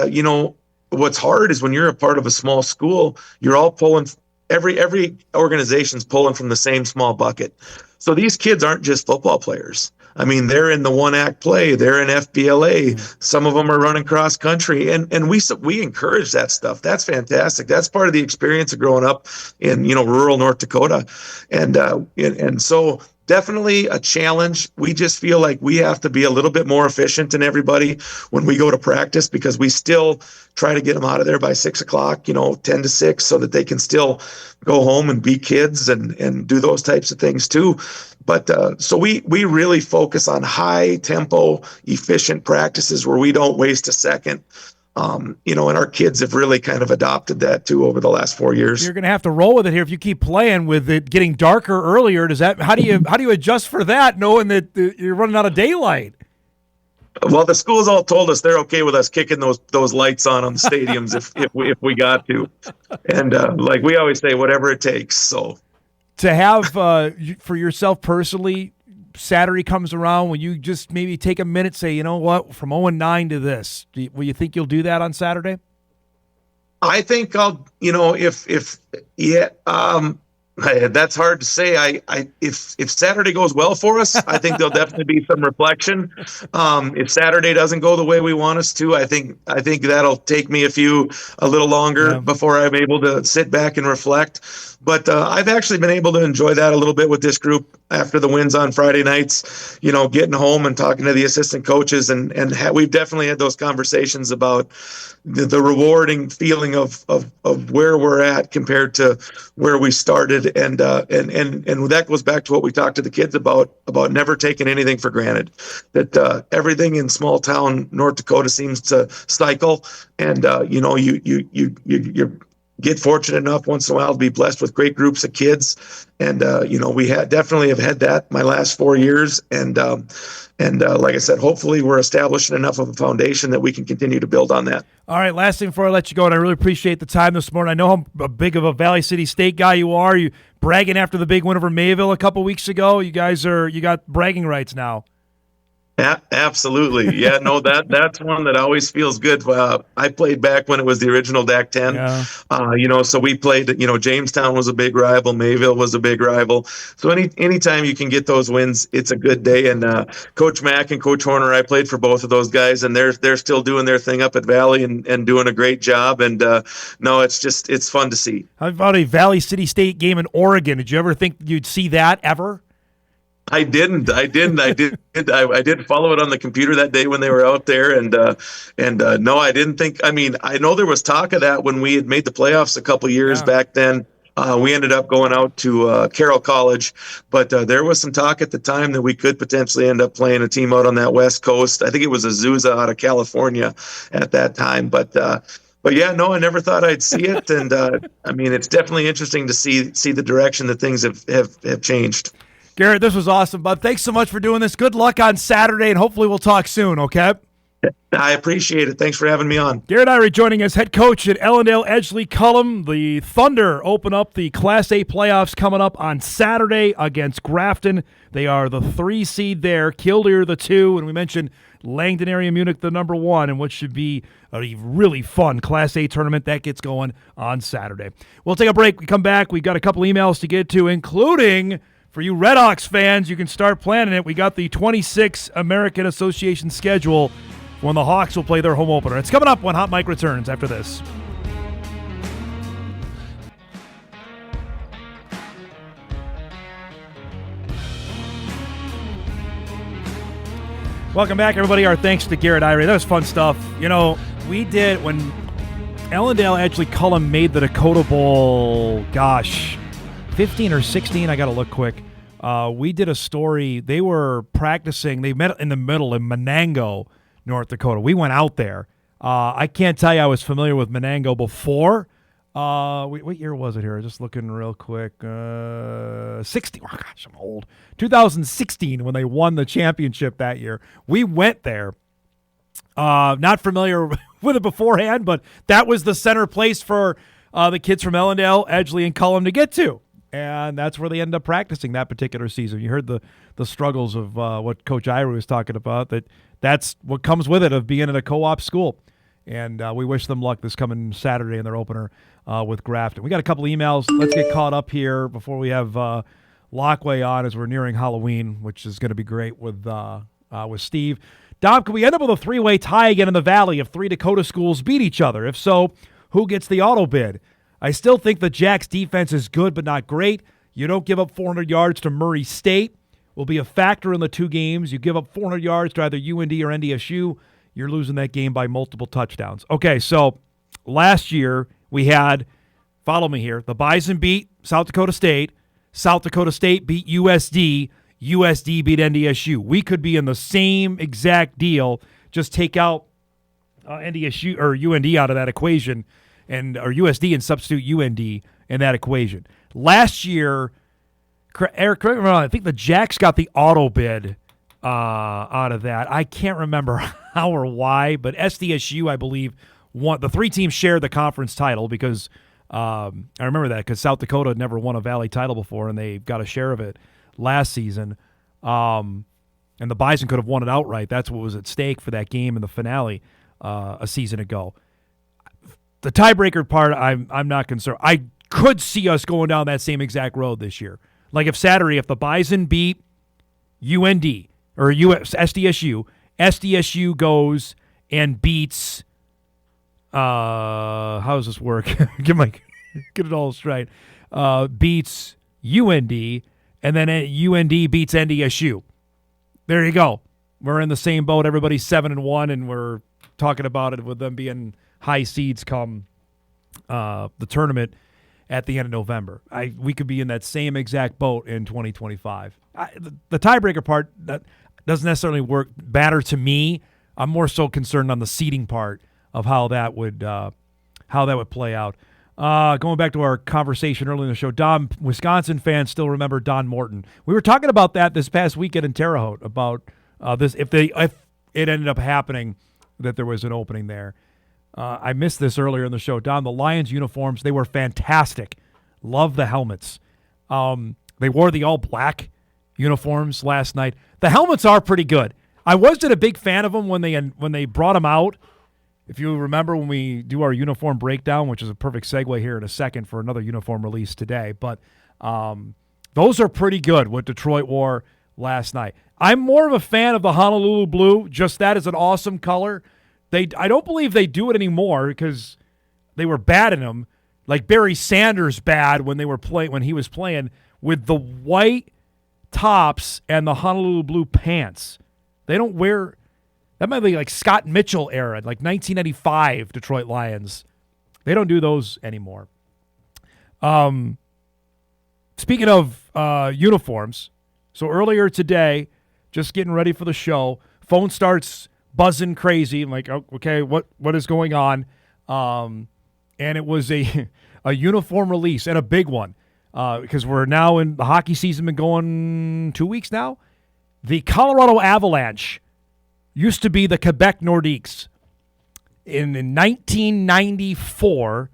what's hard is when you're a part of a small school, you're all pulling. Every organization's pulling from the same small bucket. So these kids aren't just football players. I mean, they're in the one-act play. They're in FBLA. Some of them are running cross country, and we encourage that stuff. That's fantastic. That's part of the experience of growing up in rural North Dakota, and so definitely a challenge. We just feel like we have to be a little bit more efficient than everybody when we go to practice, because we still try to get them out of there by 6 o'clock, 10 to 6, so that they can still go home and be kids and do those types of things too. But so we really focus on high tempo, efficient practices where we don't waste a second. And our kids have really kind of adopted that too over the last 4 years. You're going to have to roll with it here if you keep playing with it getting darker earlier. How do you adjust for that, knowing that you're running out of daylight? Well, the schools all told us they're okay with us kicking those lights on the stadiums if we got to, and like we always say, whatever it takes. So to have for yourself personally, Saturday comes around, when you just maybe take a minute, say, you know what, from 0-9 to this, will you think you'll do that on Saturday? I think I'll, that's hard to say. If Saturday goes well for us, I think there'll definitely be some reflection. If Saturday doesn't go the way we want us to, I think that'll take me a little longer before I'm able to sit back and reflect. But I've actually been able to enjoy that a little bit with this group after the wins on Friday nights, getting home and talking to the assistant coaches. And we've definitely had those conversations about the rewarding feeling of where we're at compared to where we started. And that goes back to what we talked to the kids about never taking anything for granted, that everything in small town North Dakota seems to cycle. And, you get fortunate enough once in a while to be blessed with great groups of kids. And, we definitely have had that my last 4 years. And like I said, hopefully we're establishing enough of a foundation that we can continue to build on that. All right, last thing before I let you go, and I really appreciate the time this morning. I know how big of a Valley City State guy you are. You bragging after the big win over Mayville a couple weeks ago. You got bragging rights now. Yeah, absolutely. Yeah, no, that's one that always feels good. I played back when it was the original DAC 10. Yeah. So we played, Jamestown was a big rival. Mayville was a big rival. So anytime you can get those wins, it's a good day. And Coach Mack and Coach Horner, I played for both of those guys, and they're still doing their thing up at Valley and doing a great job. And no, it's fun to see. How about a Valley City State game in Oregon? Did you ever think you'd see that ever? I did follow it on the computer that day when they were out there, and no, I didn't think. I mean, I know there was talk of that when we had made the playoffs a couple years back then. We ended up going out to Carroll College, but there was some talk at the time that we could potentially end up playing a team out on that West Coast. I think it was Azusa out of California at that time, but yeah, no, I never thought I'd see it, and I mean, it's definitely interesting to see the direction that things have changed. Garitt, this was awesome, bud. Thanks so much for doing this. Good luck on Saturday, and hopefully we'll talk soon, okay? I appreciate it. Thanks for having me on. Garitt Irey joining us, head coach at Ellendale Edgeley Cullum. The Thunder open up the Class A playoffs coming up on Saturday against Grafton. They are the 3 seed there, Killdeer the 2, and we mentioned Langdon Area Munich the number 1, and what should be a really fun Class A tournament that gets going on Saturday. We'll take a break. We come back. We've got a couple emails to get to, including... For you Red Hawks fans, you can start planning it. We got the 26 American Association schedule when the Hawks will play their home opener. It's coming up when Hot Mike returns after this. Welcome back, everybody. Our thanks to Garitt Irey. That was fun stuff. We did when Ellendale, actually, Cullum made the Dakota Bowl, 15 or 16. I got to look quick. We did a story. They were practicing. They met in the middle in Menango, North Dakota. We went out there. I can't tell you I was familiar with Menango before. What year was it here? Just looking real quick. 16. Oh, gosh, I'm old. 2016 when they won the championship that year. We went there. Not familiar with it beforehand, but that was the center place for the kids from Ellendale, Edgeley, and Cullum to get to. And that's where they ended up practicing that particular season. You heard the struggles of what Coach Irey was talking about, that's what comes with it of being in a co-op school. And we wish them luck this coming Saturday in their opener with Grafton. We got a couple emails. Let's get caught up here before we have Laqua on as we're nearing Halloween, which is going to be great with Steve. Dom, can we end up with a three-way tie again in the Valley if 3 Dakota schools beat each other? If so, who gets the auto bid? I still think the Jacks' defense is good but not great. You don't give up 400 yards to Murray State. Will be a factor in the 2 games. You give up 400 yards to either UND or NDSU, you're losing that game by multiple touchdowns. Okay, so last year we had, follow me here, the Bison beat South Dakota State. South Dakota State beat USD. USD beat NDSU. We could be in the same exact deal. Just take out NDSU or UND out of that equation, or USD and substitute UND in that equation. Last year, Eric, correct me if I'm wrong, I think the Jacks got the auto bid out of that. I can't remember how or why, but SDSU, I believe, won. The 3 teams shared the conference title because I remember that because South Dakota had never won a Valley title before, and they got a share of it last season. And the Bison could have won it outright. That's what was at stake for that game in the finale a season ago. The tiebreaker part, I'm not concerned. I could see us going down that same exact road this year. Like if the Bison beat UND or SDSU goes and beats how does this work? Get it all straight. Beats UND, and then UND beats NDSU. There you go. We're in the same boat. Everybody's 7-1, and we're talking about it with them being high seeds come the tournament at the end of November. We could be in that same exact boat in 2025. The tiebreaker part that doesn't necessarily matter to me. I'm more so concerned on the seeding part of how that would play out. Going back to our conversation earlier in the show, Dom, Wisconsin fans still remember Don Morton. We were talking about that this past weekend in Terre Haute about this if it ended up happening that there was an opening there. I missed this earlier in the show. Don, the Lions uniforms, they were fantastic. Love the helmets. They wore the all-black uniforms last night. The helmets are pretty good. I wasn't a big fan of them when they brought them out. If you remember when we do our uniform breakdown, which is a perfect segue here in a second for another uniform release today, but those are pretty good, what Detroit wore last night. I'm more of a fan of the Honolulu blue. Just that is an awesome color. I don't believe they do it anymore because they were bad in them, like Barry Sanders bad when he was playing with the white tops and the Honolulu blue pants. They don't wear. That might be like Scott Mitchell era, like 1995 Detroit Lions. They don't do those anymore. Speaking of uniforms, so earlier today, just getting ready for the show, phone starts buzzing crazy. I'm like, oh, okay, what is going on? And it was a uniform release and a big one because we're now in the hockey season, been going 2 weeks now. The Colorado Avalanche used to be the Quebec Nordiques. In 1994,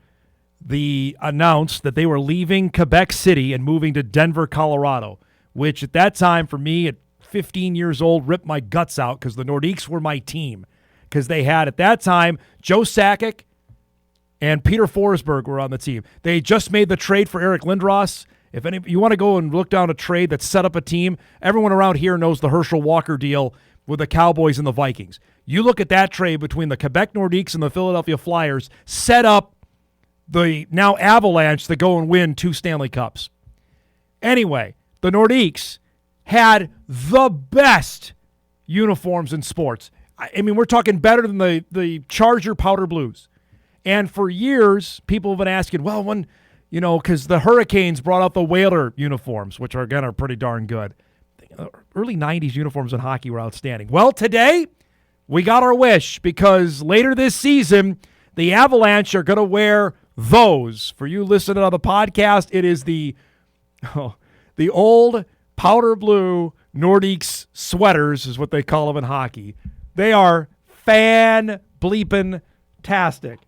they announced that they were leaving Quebec City and moving to Denver, Colorado, which at that time, for me, at 15 years old, ripped my guts out because the Nordiques were my team. Because they had, at that time, Joe Sakic and Peter Forsberg were on the team. They just made the trade for Eric Lindros. If you want to go and look down a trade that set up a team, everyone around here knows the Herschel Walker deal with the Cowboys and the Vikings. You look at that trade between the Quebec Nordiques and the Philadelphia Flyers, set up the now Avalanche to go and win 2 Stanley Cups. Anyway, the Nordiques had the best uniforms in sports. I mean, we're talking better than the Charger Powder Blues. And for years, people have been asking, well, when, because the Hurricanes brought out the Whaler uniforms, which are, again, are pretty darn good. Early 90s uniforms in hockey were outstanding. Well, today, we got our wish because later this season, the Avalanche are going to wear those. For you listening on the podcast, it is the old powder blue Nordiques sweaters is what they call them in hockey. They are fan-bleepin-tastic.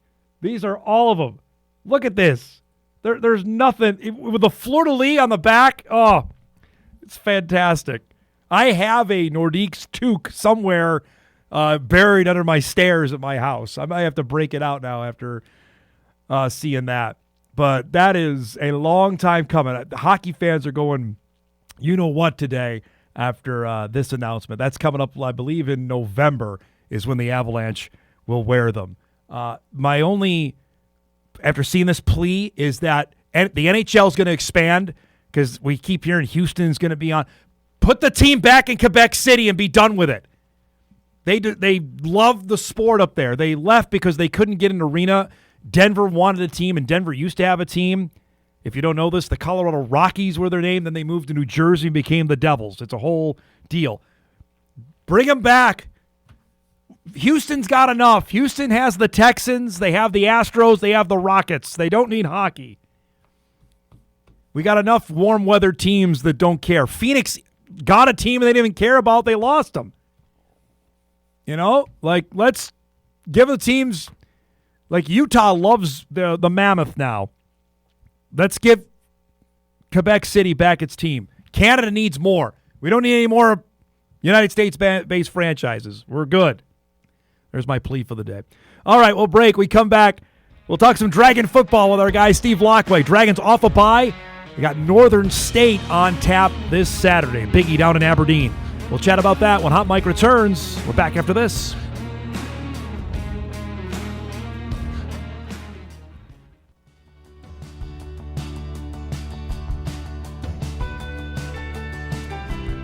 These are all of them. Look at this. There's nothing. With the fleur-de-lis on the back, oh, it's fantastic. I have a Nordiques toque somewhere buried under my stairs at my house. I might have to break it out now after seeing that. But that is a long time coming. The hockey fans are going, you know what, today after this announcement. That's coming up, I believe, in November is when the Avalanche will wear them. My only, after seeing this plea, is that the NHL is going to expand because we keep hearing Houston's going to be on. Put the team back in Quebec City and be done with it. They love the sport up there. They left because they couldn't get an arena. Denver wanted a team, and Denver used to have a team. If you don't know this, the Colorado Rockies were their name. Then they moved to New Jersey and became the Devils. It's a whole deal. Bring them back. Houston's got enough. Houston has the Texans. They have the Astros. They have the Rockets. They don't need hockey. We got enough warm weather teams that don't care. Phoenix got a team and they didn't even care about. They lost them. Let's give the teams, like Utah loves the Mammoth now. Let's give Quebec City back its team. Canada needs more. We don't need any more United States-based franchises. We're good. There's my plea for the day. All right, we'll break. We come back. We'll talk some Dragon football with our guy Steve Laqua. Dragons off a bye. We got Northern State on tap this Saturday. Biggie down in Aberdeen. We'll chat about that when Hot Mike returns. We're back after this.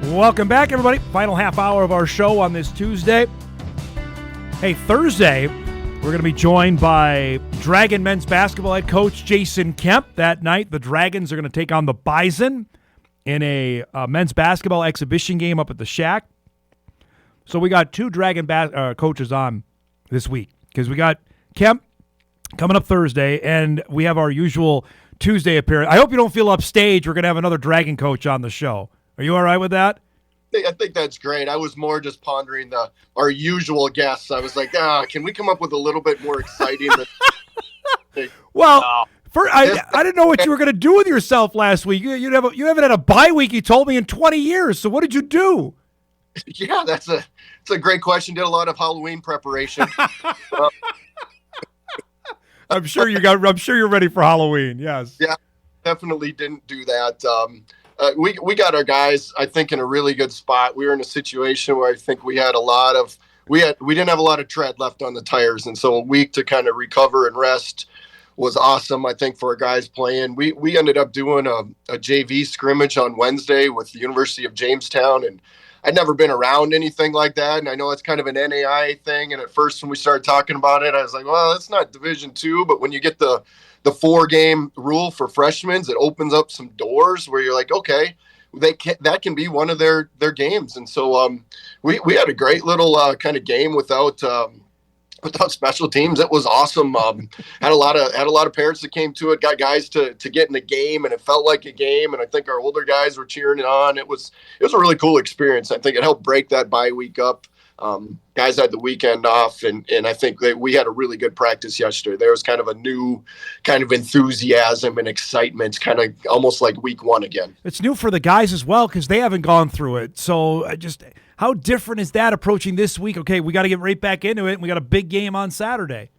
Welcome back, everybody. Final half hour of our show on this Tuesday. Hey, Thursday, we're going to be joined by Dragon men's basketball head coach Jason Kemp. That night, the Dragons are going to take on the Bison in a men's basketball exhibition game up at the Shack. So we got two Dragon coaches on this week because we got Kemp coming up Thursday, and we have our usual Tuesday appearance. I hope you don't feel upstage. We're going to have another Dragon coach on the show. Are you all right with that? I think that's great. I was more just pondering our usual guests. I was like, can we come up with a little bit more exciting? I didn't know what you were going to do with yourself last week. You haven't had a bye week, you told me, in 20 years. So what did you do? Yeah, that's a great question. Did a lot of Halloween preparation. I'm sure you're ready for Halloween. Yes. Yeah, definitely didn't do that. We got our guys, I think, in a really good spot. We were in a situation where I think we didn't have a lot of tread left on the tires, and so a week to kind of recover and rest was awesome, I think, for our guys playing. We ended up doing a JV scrimmage on Wednesday with the University of Jamestown, and I'd never been around anything like that, and I know it's kind of an NAI thing, and at first when we started talking about it, I was like, well, that's not Division II, but when you get the 4-game rule for freshmen, it opens up some doors where you're like, okay, that can be one of their games. And so we had a great little kind of game without special teams. It was awesome. Had a lot of parents that came to it, got guys to get in the game, and it felt like a game. And I think our older guys were cheering it on. It was a really cool experience. I think it helped break that bye week up. Guys had the weekend off, and I think we had a really good practice yesterday. There was kind of a new kind of enthusiasm and excitement, kind of almost like week one again. It's new for the guys as well because they haven't gone through it. So how different is that approaching this week? Okay, we got to get right back into it, and we got a big game on Saturday.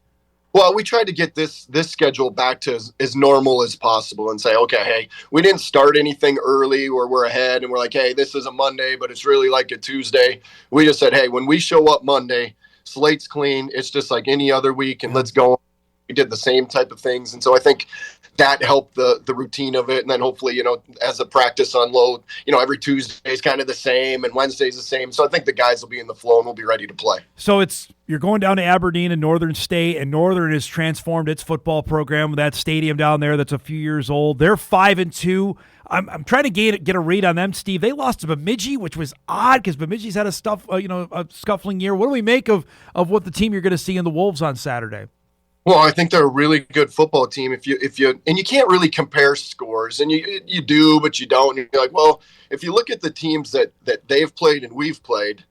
Well, we tried to get this schedule back to as normal as possible and say, okay, hey, we didn't start anything early where we're ahead and we're like, hey, this is a Monday, but it's really like a Tuesday. We just said, hey, when we show up Monday, slate's clean. It's just like any other week, and let's go. We did the same type of things. And so I think that helped the routine of it. And then hopefully, as the practice unload, every Tuesday is kind of the same and Wednesday's the same. So I think the guys will be in the flow and we'll be ready to play. So you're going down to Aberdeen and Northern State, and Northern has transformed its football program with that stadium down there that's a few years old. They're 5-2. I'm trying to get a read on them, Steve. They lost to Bemidji, which was odd because Bemidji's had a scuffling year. What do we make of what the team you're going to see in the Wolves on Saturday? Well, I think they're a really good football team. And you can't really compare scores, and you do, but you don't. And you're like, well, if you look at the teams that they've played and we've played,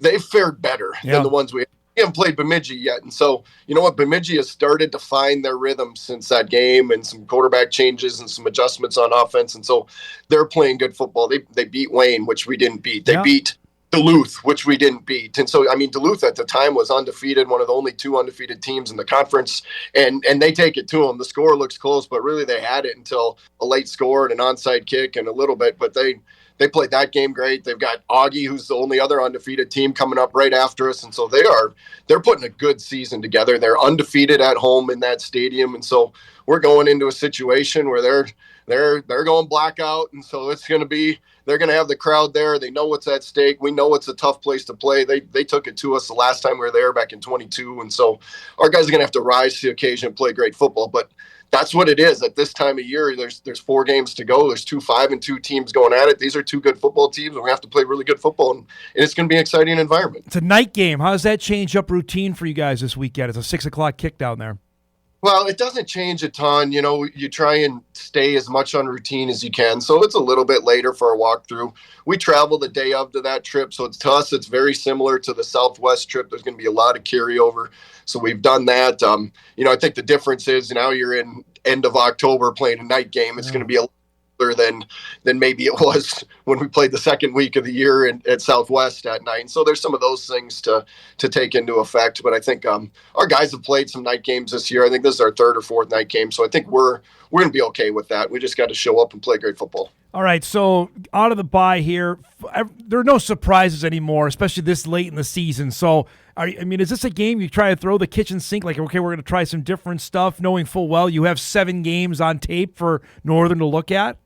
they've fared better than the ones we haven't played Bemidji yet. And so, you know what? Bemidji has started to find their rhythm since that game and some quarterback changes and some adjustments on offense. And so they're playing good football. They beat Wayne, which we didn't beat. They beat Duluth, which we didn't beat. And so, Duluth at the time was undefeated, one of the only 2 undefeated teams in the conference. And they take it to them. The score looks close, but really they had it until a late score and an onside kick and a little bit. But they played that game great. They've got Augie, who's the only other undefeated team, coming up right after us. And so they're putting a good season together. They're undefeated at home in that stadium. And so we're going into a situation where they're going blackout. And so they're going to have the crowd there. They know what's at stake. We know it's a tough place to play. They took it to us the last time we were there back in 22. And so our guys are going to have to rise to the occasion and play great football. But that's what it is at this time of year. There's 4 games to go. There's 2 5-2 teams going at it. These are 2 good football teams, and we have to play really good football, and it's going to be an exciting environment. It's a night game. How does that change up routine for you guys this weekend? It's a 6:00 kick down there. Well, it doesn't change a ton. You try and stay as much on routine as you can. So it's a little bit later for our walkthrough. We travel the day of to that trip. So to us, it's very similar to the Southwest trip. There's going to be a lot of carryover. So we've done that. I think the difference is now you're in end of October playing a night game. It's going to be a than maybe it was when we played the second week of the year at Southwest at night. And so there's some of those things to take into effect. But I think our guys have played some night games this year. I think this is our 3rd or 4th night game. So I think we're going to be okay with that. We just got to show up and play great football. All right, so out of the bye here, there are no surprises anymore, especially this late in the season. So, is this a game you try to throw the kitchen sink, like, okay, we're going to try some different stuff, knowing full well you have 7 games on tape for Northern to look at?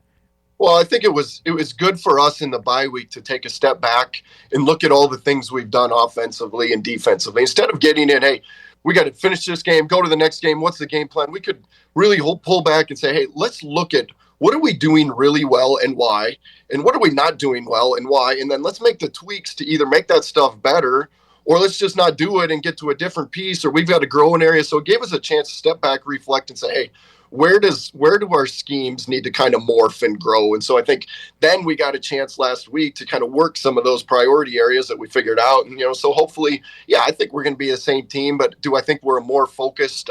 Well, I think it was good for us in the bye week to take a step back and look at all the things we've done offensively and defensively. Instead of getting in, hey, we got to finish this game, go to the next game, what's the game plan? We could really pull back and say, hey, let's look at what are we doing really well and why, and what are we not doing well and why, and then let's make the tweaks to either make that stuff better or let's just not do it and get to a different piece, or we've got to grow an area. So it gave us a chance to step back, reflect, and say, hey, where do our schemes need to kind of morph and grow? And so I think then we got a chance last week to kind of work some of those priority areas that we figured out. And, so hopefully, I think we're going to be the same team, but do I think we're a more focused,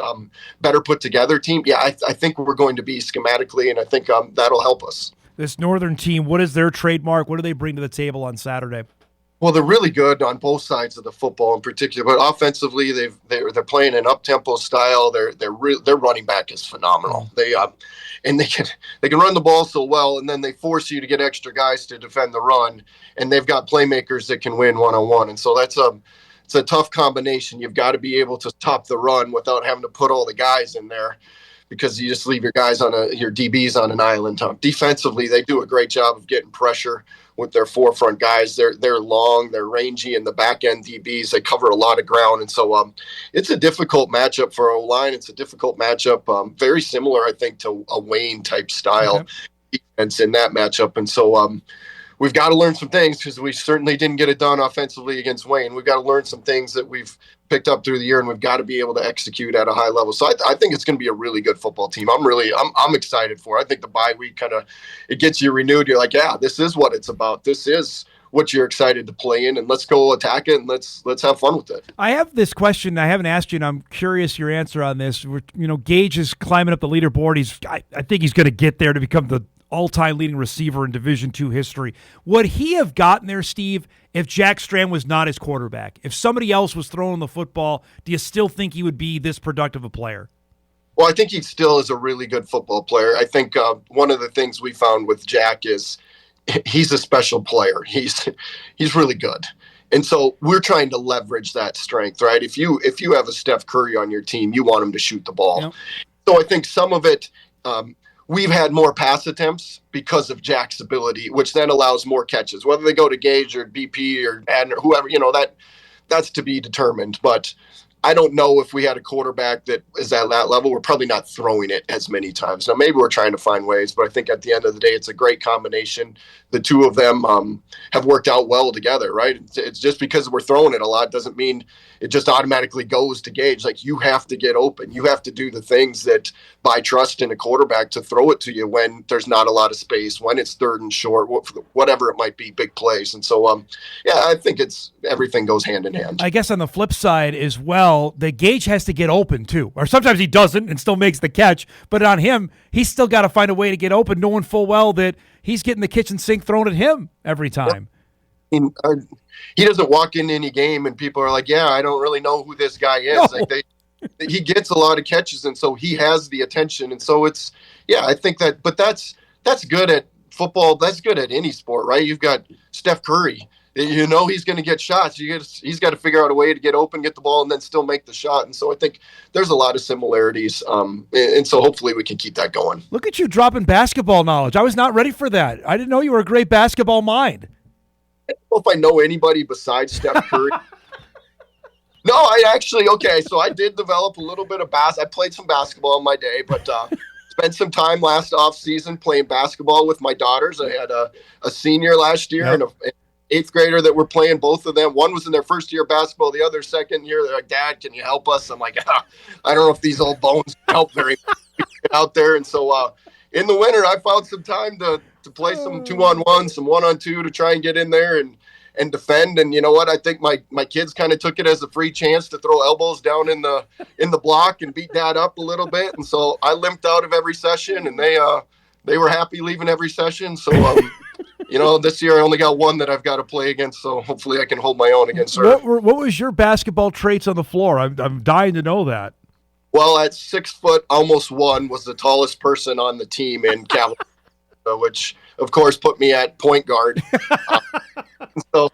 better put together team? Yeah, I think we're going to be schematically, and I think that'll help us. This Northern team, what is their trademark? What do they bring to the table on Saturday? Well, they're really good on both sides of the football in particular, but offensively, they're playing an up-tempo style. Their running back is phenomenal. They can run the ball so well, and then they force you to get extra guys to defend the run, and they've got playmakers that can win one-on-one, and so it's a tough combination. You've got to be able to top the run without having to put all the guys in there, because you just leave your guys your DBs on an island. Defensively, they do a great job of getting pressure with their forefront guys. They're long, they're rangy, and the back end DBs, they cover a lot of ground. And so it's a difficult matchup for our line. It's a difficult matchup, very similar, I think, to a Wayne type style defense in that matchup. And so we've got to learn some things, because we certainly didn't get it done offensively against Wayne. We've got to learn some things that we've picked up through the year, and we've got to be able to execute at a high level. So I think it's going to be a really good football team. I'm excited for it. I think the bye week it gets you renewed. You're like, yeah, this is what it's about. This is what you're excited to play in, and let's go attack it, and let's have fun with it. I have this question I haven't asked you, and I'm curious your answer on this. Gage is climbing up the leaderboard. I think he's going to get there to become the all-time leading receiver in Division II history. Would he have gotten there, Steve, if Jack Strand was not his quarterback? If somebody else was throwing the football, do you still think he would be this productive a player? Well, I think he still is a really good football player. I think one of the things we found with Jack is he's a special player. He's really good. And so we're trying to leverage that strength, right? If you have a Steph Curry on your team, you want him to shoot the ball. Yep. So I think some of it we've had more pass attempts because of Jack's ability, which then allows more catches, whether they go to Gage or BP or Adner, whoever, that's to be determined. But I don't know if we had a quarterback that is at that level. We're probably not throwing it as many times. Now, maybe we're trying to find ways, but I think at the end of the day, it's a great combination. The two of them have worked out well together, right? It's just because we're throwing it a lot doesn't mean it just automatically goes to Gage. Like, you have to get open. You have to do the things that buy trust in a quarterback to throw it to you when there's not a lot of space, when it's third and short, whatever it might be, big plays. And so, I think everything goes hand in hand. I guess on the flip side as well, the Gage has to get open too. Or sometimes he doesn't and still makes the catch. But on him, he's still got to find a way to get open, knowing full well that he's getting the kitchen sink thrown at him every time. He doesn't walk in any game and people are like, yeah, I don't really know who this guy is. No. Like he gets a lot of catches, and so he has the attention. And so I think that, but that's good at football. That's good at any sport, right? You've got Steph Curry. He's going to get shots. He's got to figure out a way to get open, get the ball, and then still make the shot. And so I think there's a lot of similarities. And so hopefully we can keep that going. Look at you dropping basketball knowledge. I was not ready for that. I didn't know you were a great basketball mind. I don't know if I know anybody besides Steph Curry. No, so I did develop a little bit of I played some basketball in my day, but spent some time last off season playing basketball with my daughters. I had a senior last year and an eighth grader that were playing, both of them. One was in their first year of basketball, the other second year. They're like, Dad, can you help us? I'm like, I don't know if these old bones help very much out there. And so in the winter, I found some time to play some 2-on-1, some 1-on-2 to try and get in there and defend. And you know what? I think my kids kind of took it as a free chance to throw elbows down in the block and beat Dad up a little bit. And so I limped out of every session, and they were happy leaving every session. So this year I only got one that I've got to play against. So hopefully I can hold my own against her. What was your basketball traits on the floor? I'm dying to know that. Well, at 6 foot, almost 1, was the tallest person on the team in California, which of course put me at point guard. But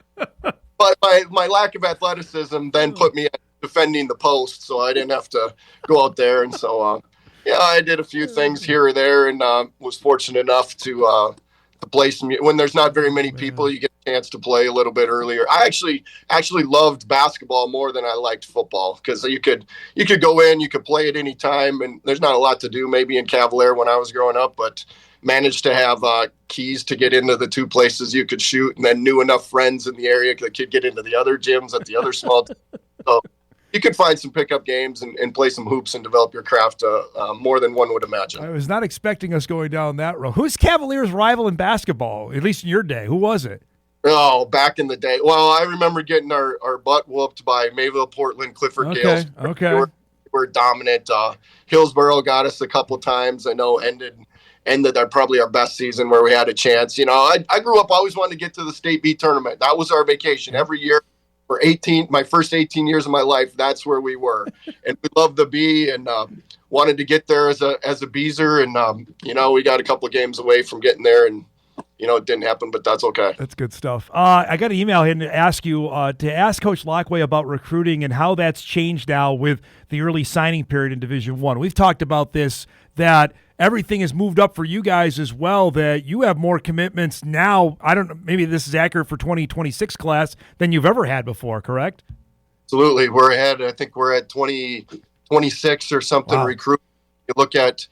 my lack of athleticism then put me at defending the post, so I didn't have to go out there. And so, I did a few things here or there, and was fortunate enough to play some. When there's not very many people, you get a chance to play a little bit earlier. I actually loved basketball more than I liked football, because you could go in, you could play at any time, and there's not a lot to do maybe in Cavalier when I was growing up, but managed to have keys to get into the 2 places you could shoot, and then knew enough friends in the area that could get into the other gyms at the other small so you could find some pickup games and play some hoops and develop your craft more than one would imagine. I was not expecting us going down that road. Who's Cavaliers' rival in basketball, at least in your day? Who was it? Oh, back in the day. Well, I remember getting our butt whooped by Mayville, Portland, Clifford Gales. Okay. We were dominant. Hillsboro got us a couple times. I know ended probably our best season where we had a chance. I grew up always wanting to get to the state B tournament. That was our vacation every year. For my first 18 years of my life, that's where we were, and we loved the B, and wanted to get there as a Beezer, and we got a couple of games away from getting there, and it didn't happen, but that's okay. That's good stuff. I got an email here to ask you to ask Coach Laqua about recruiting and how that's changed now with the early signing period in Division I. We've talked about this, that everything has moved up for you guys as well, that you have more commitments now. I don't know, maybe this is accurate for 2026 class than you've ever had before, correct? Absolutely. We're ahead. I think we're at 2026 or something. Wow. Recruit. You look at,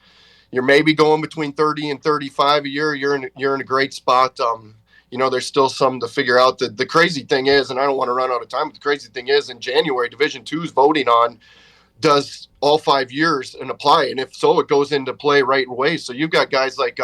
you're maybe going between 30 and 35 a year. You're in a great spot. There's still some to figure out. The crazy thing is, and I don't want to run out of time, but the crazy thing is, in January, Division II is voting on does all 5 years and apply, and if so, it goes into play right away. So you've got guys like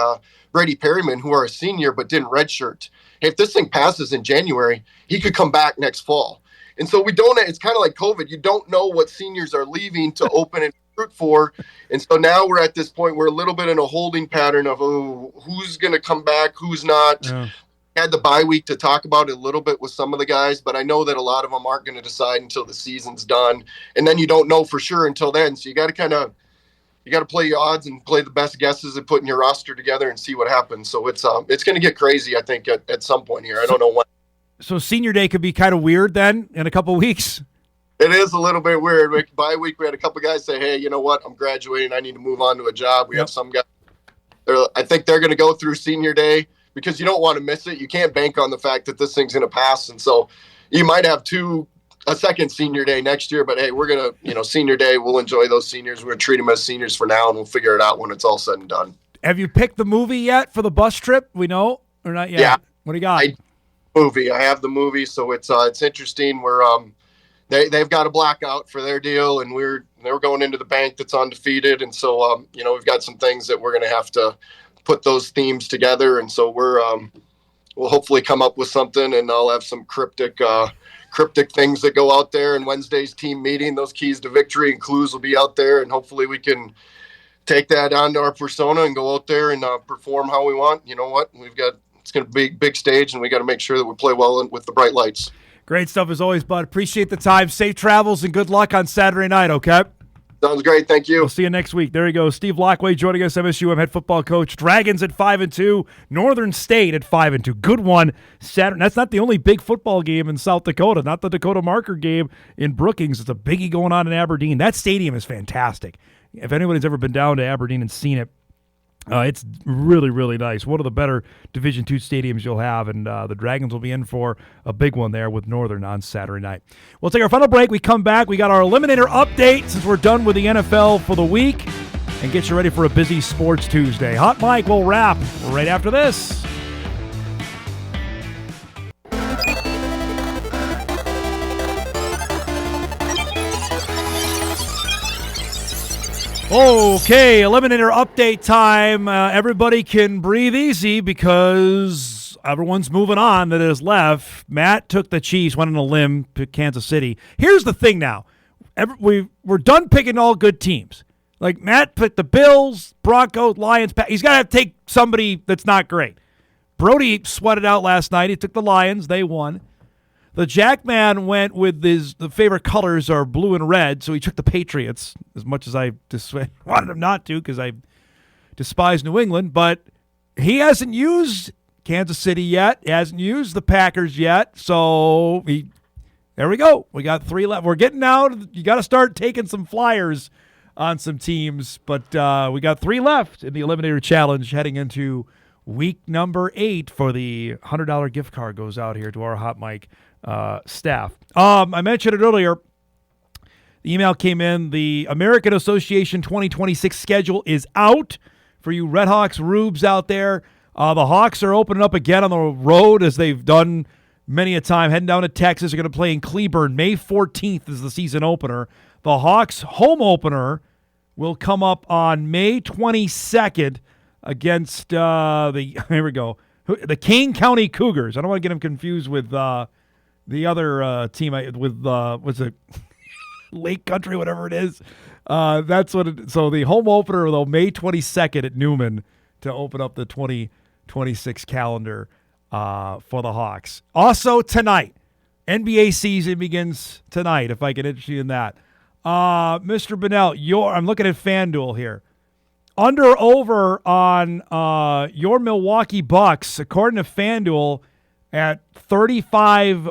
Brady Perryman, who are a senior but didn't redshirt. Hey, if this thing passes in January, he could come back next fall. And so it's kind of like COVID. You don't know what seniors are leaving to open and recruit for. And so now we're at this point, we're a little bit in a holding pattern of, who's going to come back, who's not. Yeah. Had the bye week to talk about it a little bit with some of the guys, but I know that a lot of them aren't going to decide until the season's done, and then you don't know for sure until then. So you got to play your odds and play the best guesses at putting your roster together and see what happens. So it's going to get crazy, I think, at some point here. I don't know when. So senior day could be kind of weird then in a couple of weeks. It is a little bit weird. Bye week, we had a couple of guys say, "Hey, you know what? I'm graduating. I need to move on to a job." We have some guys I think they're going to go through senior day because you don't want to miss it. You can't bank on the fact that this thing's going to pass. And so you might have a second senior day next year, but hey, we're going to, senior day, we'll enjoy those seniors. We're going to treat them as seniors for now, and we'll figure it out when it's all said and done. Have you picked the movie yet for the bus trip? We know or not yet? Yeah. What do you got? I have the movie. So it's interesting. We're, they've got a blackout for their deal, and we're going into the bank that's undefeated. And so, we've got some things that we're going to have to put those themes together. And so we'll hopefully come up with something, and I'll have some cryptic things that go out there in Wednesday's team meeting. Those keys to victory and clues will be out there, and hopefully we can take that onto our persona and go out there and perform how we want. You know what? It's going to be a big stage, and we got to make sure that we play well with the bright lights. Great stuff as always, bud. Appreciate the time. Safe travels and good luck on Saturday night, okay? Sounds great. Thank you. We'll see you next week. There you go. Steve Laqua joining us, MSUM head football coach. Dragons at 5-2, Northern State at 5-2. Good one Saturday. That's not the only big football game in South Dakota. Not the Dakota Marker game in Brookings. It's a biggie going on in Aberdeen. That stadium is fantastic. If anybody's ever been down to Aberdeen and seen it, it's really, really nice. One of the better Division II stadiums you'll have, and the Dragons will be in for a big one there with Northern on Saturday night. We'll take our final break. We come back. We got our Eliminator update since we're done with the NFL for the week, and get you ready for a busy Sports Tuesday. Hot Mike will wrap right after this. Okay, Eliminator update time. Everybody can breathe easy because everyone's moving on that is left. Matt took the Chiefs, went on a limb, picked Kansas City. Here's the thing now. We're done picking all good teams. Like, Matt picked the Bills, Broncos, Lions. He's got to take somebody that's not great. Brody sweated out last night. He took the Lions. They won. The Jackman went with the favorite colors are blue and red, so he took the Patriots, as much as I wanted him not to because I despise New England. But he hasn't used Kansas City yet. He hasn't used the Packers yet. So there we go. We got 3 left. We're getting out. You got to start taking some flyers on some teams. But we got 3 left in the Eliminator Challenge heading into week number 8 for the $100 gift card goes out here to our Hot Mic staff. I mentioned it earlier. The email came in. The American Association 2026 schedule is out for you Red Hawks rubes out there. The Hawks are opening up again on the road as they've done many a time. Heading down to Texas. They're going to play in Cleburne. May 14th is the season opener. The Hawks home opener will come up on May 22nd against here we go, the Kane County Cougars. I don't want to get them confused with the other team with what's it, Lake Country, whatever it is. That's what it. So the home opener, though, May 22nd at Newman to open up the 2026 calendar for the Hawks. Also tonight, NBA season begins tonight. If I can interest you in that, Mr. Bunnell, I'm looking at FanDuel here. Under over on your Milwaukee Bucks, according to FanDuel, at 35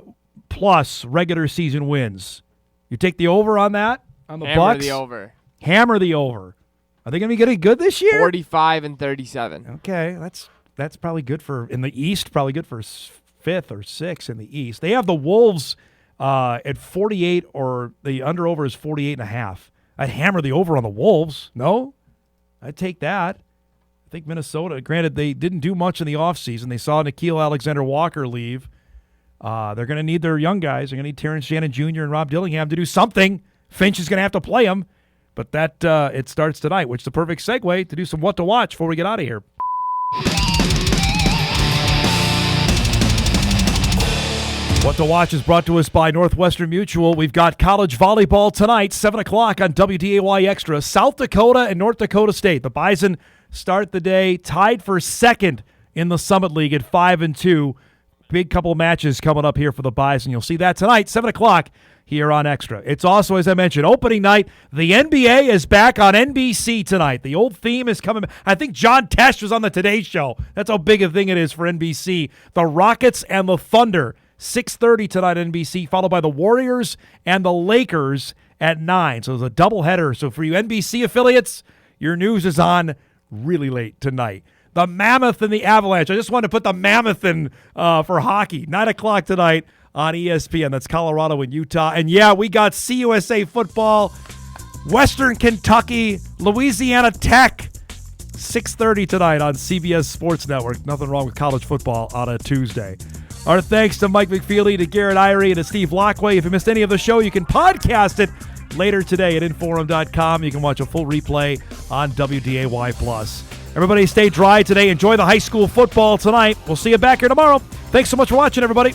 plus regular season wins. You take the over on that? On the Bucks? Hammer the over. Hammer the over. Are they going to be getting good this year? 45 and 37. Okay, that's probably good for, in the East, probably good for 5th or 6th in the East. They have the Wolves at 48, or the under-over is 48.5. I'd hammer the over on the Wolves. No? I'd take that. I think Minnesota, granted, they didn't do much in the offseason. They saw N'Keal Alexander-Walker leave. They're going to need their young guys. They're going to need Terrence Shannon Jr. and Rob Dillingham to do something. Finch is going to have to play them. But that it starts tonight, which is the perfect segue to do some what to watch before we get out of here. What to Watch is brought to us by Northwestern Mutual. We've got college volleyball tonight, 7 o'clock on WDAY Extra. South Dakota and North Dakota State. The Bison start the day tied for second in the Summit League at 5-2. Big couple matches coming up here for the Bison. You'll see that tonight, 7 o'clock here on Extra. It's also, as I mentioned, opening night. The NBA is back on NBC tonight. The old theme is coming. I think John Tesh was on the Today Show. That's how big a thing it is for NBC. The Rockets and the Thunder. 6:30 tonight on NBC, followed by the Warriors and the Lakers at 9. So it's a doubleheader. So for you NBC affiliates, your news is on really late tonight. The Mammoth and the Avalanche. I just wanted to put the Mammoth in for hockey. 9 o'clock tonight on ESPN. That's Colorado and Utah. And yeah, we got CUSA football, Western Kentucky, Louisiana Tech, 6:30 tonight on CBS Sports Network. Nothing wrong with college football on a Tuesday. Our thanks to Mike McFeely, to Garitt Irey, and to Steve Laqua. If you missed any of the show, you can podcast it later today at Inforum.com. You can watch a full replay on WDAY+. Everybody stay dry today. Enjoy the high school football tonight. We'll see you back here tomorrow. Thanks so much for watching, everybody.